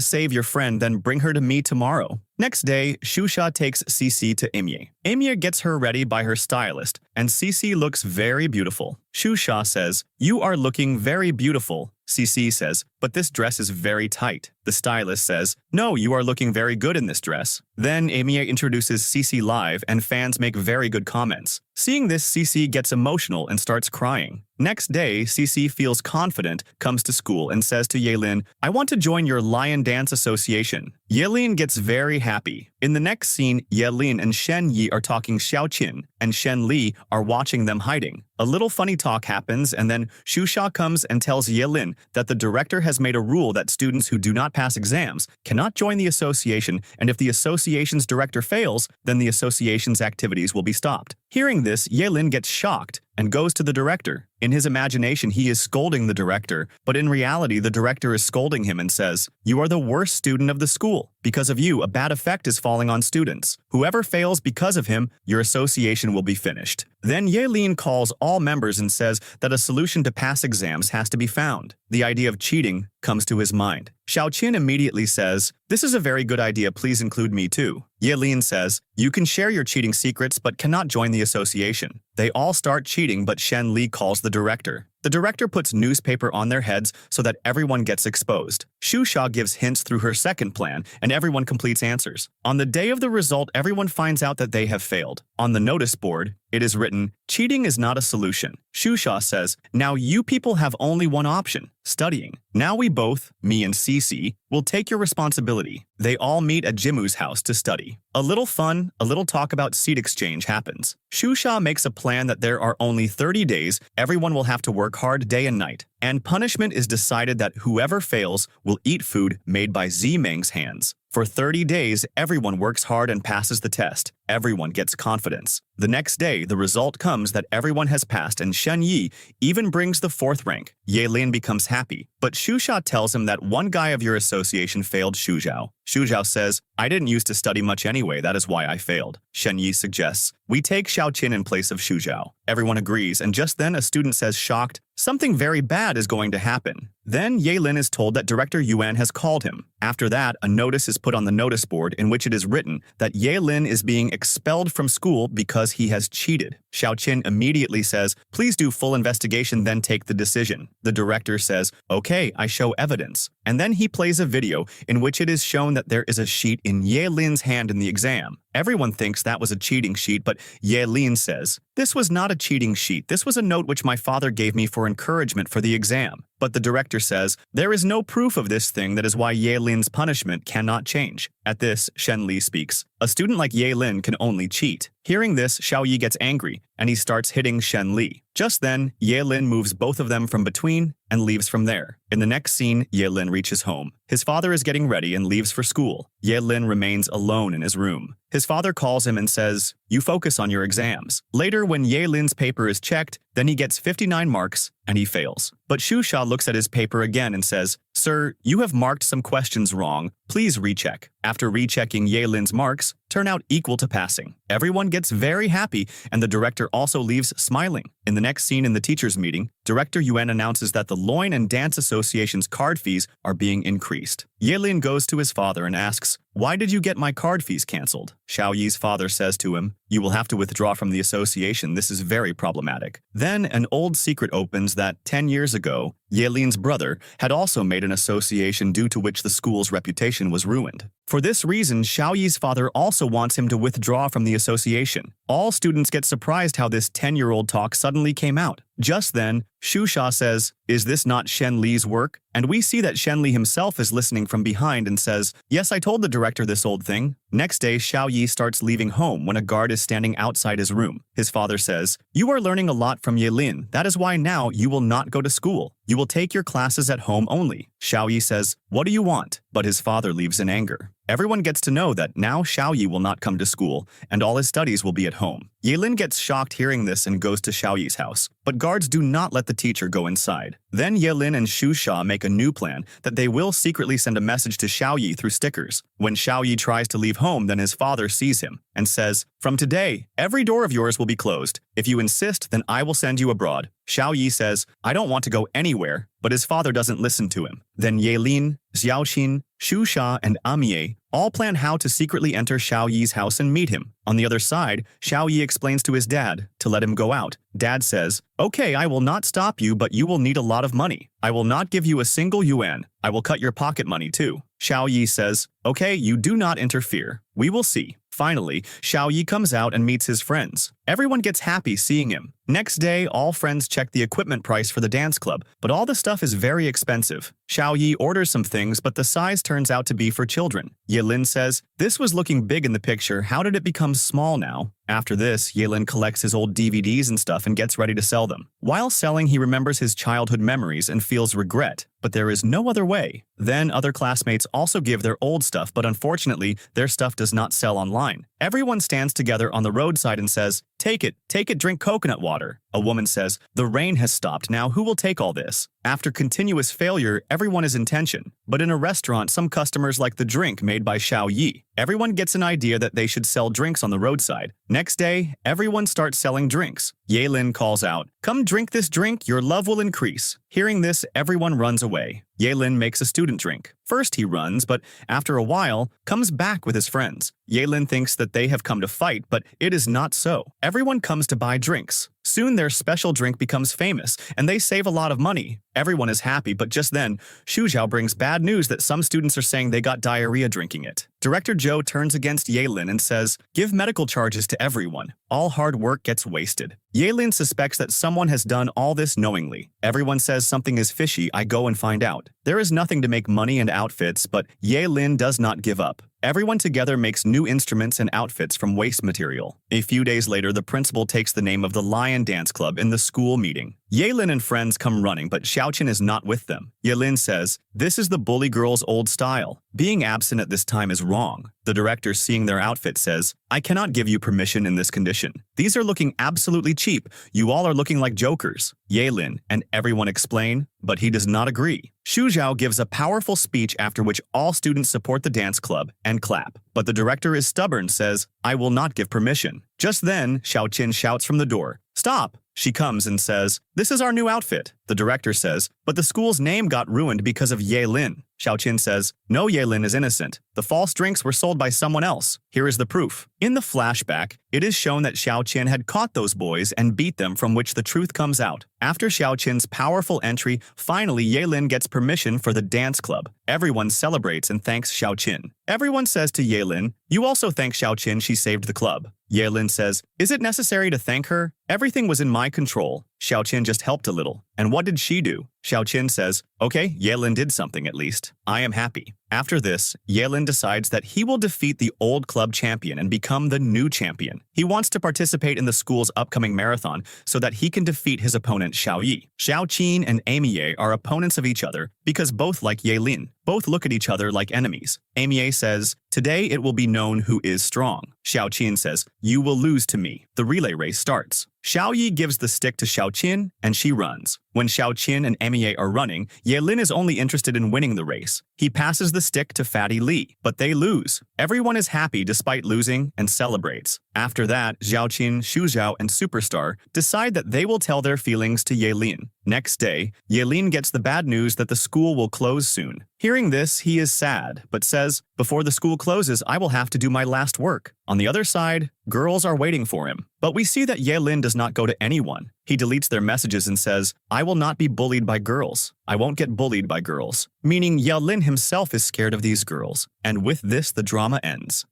save your friend, then bring her to me tomorrow. Next day, Shusha takes Cece to Amy. Amy gets her ready by her stylist, and Cece looks very beautiful. Shusha says, You are looking very beautiful. Cece says, But this dress is very tight. The stylist says, No, you are looking very good in this dress. Then Amy introduces Cece live, and fans make very good comments. Seeing this, Cece gets emotional and starts crying. Next day, Cece feels confident, comes to school, and says to Yaelin, I want to join your Lion Dance Association. Yaelin gets very happy. In the next scene, Yaelin and Shen Yi are talking Shiaochin, and Shen Li are watching them hiding. A little funny talk happens, and then Shusha comes and tells Yaelin that the director has made a rule that students who do not pass exams cannot join the association, and if the association's director fails, then the association's activities will be stopped. Hearing this, Yaelin gets shocked and goes to the director. In his imagination, he is scolding the director, but in reality, the director is scolding him and says, You are the worst student of the school. Because of you, a bad effect is falling on students. Whoever fails because of him, your association will be finished. Then Yaelin calls all members and says that a solution to pass exams has to be found. The idea of cheating comes to his mind. Shiaochin immediately says, This is a very good idea, please include me too. Yaelin says, You can share your cheating secrets but cannot join the association. They all start cheating, but Shen Li calls the director. The director puts newspaper on their heads so that everyone gets exposed. Shusha gives hints through her second plan, and everyone completes answers. On the day of the result, everyone finds out that they have failed. On the notice board, it is written, Cheating is not a solution. Shusha says, Now you people have only one option, studying. Now we both, me and Cece, will take your responsibility. They all meet at Jimu's house to study. A little fun, a little talk about seat exchange happens. Shusha makes a plan that there are only 30 days, everyone will have to work hard day and night. And punishment is decided that whoever fails will eat food made by Zimeng's hands. For 30 days, everyone works hard and passes the test. Everyone gets confidence. The next day, the result comes that everyone has passed and Shen Yi even brings the 4th rank. Yaelin becomes happy, but Shusha tells him that one guy of your association failed Shuzhao. Shuzhao says, I didn't used to study much anyway, that is why I failed. Shen Yi suggests, we take Shiaochin in place of Shuzhao. Everyone agrees, and just then a student says, shocked, something very bad is going to happen. Then Yaelin is told that Director Yuan has called him. After that, a notice is put on the notice board in which it is written that Yaelin is being expelled from school because he has cheated. Shiaochin immediately says, please do full investigation, then take the decision. The director says, okay, I show evidence. And then he plays a video in which it is shown that there is a sheet in Yaelin's hand in the exam. Everyone thinks that was a cheating sheet, but Yaelin says, this was not a cheating sheet. This was a note which my father gave me for encouragement for the exam. But the director says, there is no proof of this thing, that is why Yaelin's punishment cannot change. At this, Shen Li speaks. A student like Yaelin can only cheat. Hearing this, Xiao Yi gets angry, and he starts hitting Shen Li. Just then, Yaelin moves both of them from between and leaves from there. In the next scene, Yaelin reaches home. His father is getting ready and leaves for school. Yaelin remains alone in his room. His father calls him and says, you focus on your exams. Later, when Yaelin's paper is checked, then he gets 59 marks and he fails. But Shusha looks at his paper again and says, sir, you have marked some questions wrong. Please recheck. After rechecking, Yaelin's marks turn out equal to passing. Everyone gets very happy, and the director also leaves smiling. In the next scene in the teachers' meeting, Director Yuan announces that the Loin and Dance Association's card fees are being increased. Yaelin goes to his father and asks, why did you get my card fees cancelled? Xiao Yi's father says to him, you will have to withdraw from the association. This is very problematic. Then an old secret opens that 10 years ago, Yelin's brother, had also made an association due to which the school's reputation was ruined. For this reason, Xiaoyi's father also wants him to withdraw from the association. All students get surprised how this 10-year-old talk suddenly came out. Just then, Shusha says, "Is this not Shen Li's work?" And we see that Shen Li himself is listening from behind and says, "Yes, I told the director this old thing." Next day, Xiaoyi starts leaving home when a guard is standing outside his room. His father says, "You are learning a lot from Yelin. That is why now you will not go to school. You will take your classes at home only." Xiaoyi says, "What do you want?" But his father leaves in anger. Everyone gets to know that now Xiaoyi will not come to school, and all his studies will be at home. Yelin gets shocked hearing this and goes to Xiaoyi's house, but guards do not let the teacher go inside. Then Yelin and Shusha make a new plan that they will secretly send a message to Xiaoyi through stickers. When Xiaoyi tries to leave home, then his father sees him and says, "From today, every door of yours will be closed. If you insist, then I will send you abroad." Xiaoyi says, "I don't want to go anywhere," but his father doesn't listen to him. Then Yelin, Shiaochin, Shusha, and Amie all plan how to secretly enter Xiaoyi's house and meet him. On the other side, Xiaoyi explains to his dad to let him go out. Dad says, "Okay, I will not stop you, but you will need a lot of money. I will not give you a single yuan. I will cut your pocket money too." Xiaoyi says, "Okay, you do not interfere. We will see." Finally, Xiaoyi comes out and meets his friends. Everyone gets happy seeing him. Next day, all friends check the equipment price for the dance club, but all the stuff is very expensive. Xiaoyi orders some things, but the size turns out to be for children. Yelin says, "This was looking big in the picture. How did it become small now?" After this, Yelin collects his old DVDs and stuff and gets ready to sell them. While selling, he remembers his childhood memories and feels regret, but there is no other way. Then other classmates also give their old stuff, but unfortunately, their stuff does not sell online. Everyone stands together on the roadside and says, take it, drink coconut water." A woman says, "The rain has stopped, now who will take all this?" After continuous failure, everyone is in tension. But in a restaurant, some customers like the drink made by Xiaoyi. Everyone gets an idea that they should sell drinks on the roadside. Next day, everyone starts selling drinks. Yelin calls out, "Come drink this drink, your love will increase." Hearing this, everyone runs away. Yelin makes a student drink. First he runs, but after a while, comes back with his friends. Yelin thinks that they have come to fight, but it is not so. Everyone comes to buy drinks. Soon their special drink becomes famous, and they save a lot of money. Everyone is happy, but just then, Shuzhao brings bad news that some students are saying they got diarrhea drinking it. Director Zhou turns against Yelin and says, "Give medical charges to everyone. All hard work gets wasted." Yelin suspects that someone has done all this knowingly. Everyone says something is fishy. I go and find out. There is nothing to make money and outfits, but Yelin does not give up. Everyone together makes new instruments and outfits from waste material. A few days later, the principal takes the name of the Lion Dance Club in the school meeting. Yelin and friends come running, but Shiaochin is not with them. Yelin says, "This is the bully girl's old style. Being absent at this time is wrong." The director, seeing their outfit, says, "I cannot give you permission in this condition. These are looking absolutely cheap. You all are looking like jokers." Yelin and everyone explain, but he does not agree. Shuzhao gives a powerful speech after which all students support the dance club and clap. But the director is stubborn, says, "I will not give permission." Just then, Shiaochin shouts from the door, "Stop!" She comes and says, "This is our new outfit." The director says, "But the school's name got ruined because of Yelin." Shiaochin says, "No, Yelin is innocent. The false drinks were sold by someone else. Here is the proof." In the flashback, it is shown that Shiaochin had caught those boys and beat them, from which the truth comes out. After Xiaochin's powerful entry, finally Yelin gets permission for the dance club. Everyone celebrates and thanks Xiaochin. Everyone says to Yelin, "You also thank Xiaochin, she saved the club." Yelin says, "Is it necessary to thank her? Everything was in my control. Xiaochin just helped a little. And what did she do?" Xiaochin says, "Okay, Yelin did something at least. I am happy." After this, Yelin decides that he will defeat the old club champion and become the new champion. He wants to participate in the school's upcoming marathon so that he can defeat his opponent Xiaoyi. Shiaochin and Amie are opponents of each other because both like Yelin. Both look at each other like enemies. Amie says, "Today it will be known who is strong." Shiaochin says, "You will lose to me." The relay race starts. Xiaoyi gives the stick to Shiaochin and she runs. When Shiaochin and Amie are running, Yelin is only interested in winning the race. He passes the stick to Fatty Li, but they lose. Everyone is happy despite losing and celebrates. After that, Xiaochin, Shuzhao, and Superstar decide that they will tell their feelings to Yelin. Next day, Yelin gets the bad news that the school will close soon. Hearing this, he is sad, but says, "Before the school closes, I will have to do my last work." On the other side, girls are waiting for him. But we see that Yelin does not go to anyone. He deletes their messages and says, "I will not be bullied by girls. I won't get bullied by girls." Meaning Yaelin himself is scared of these girls. And with this, the drama ends.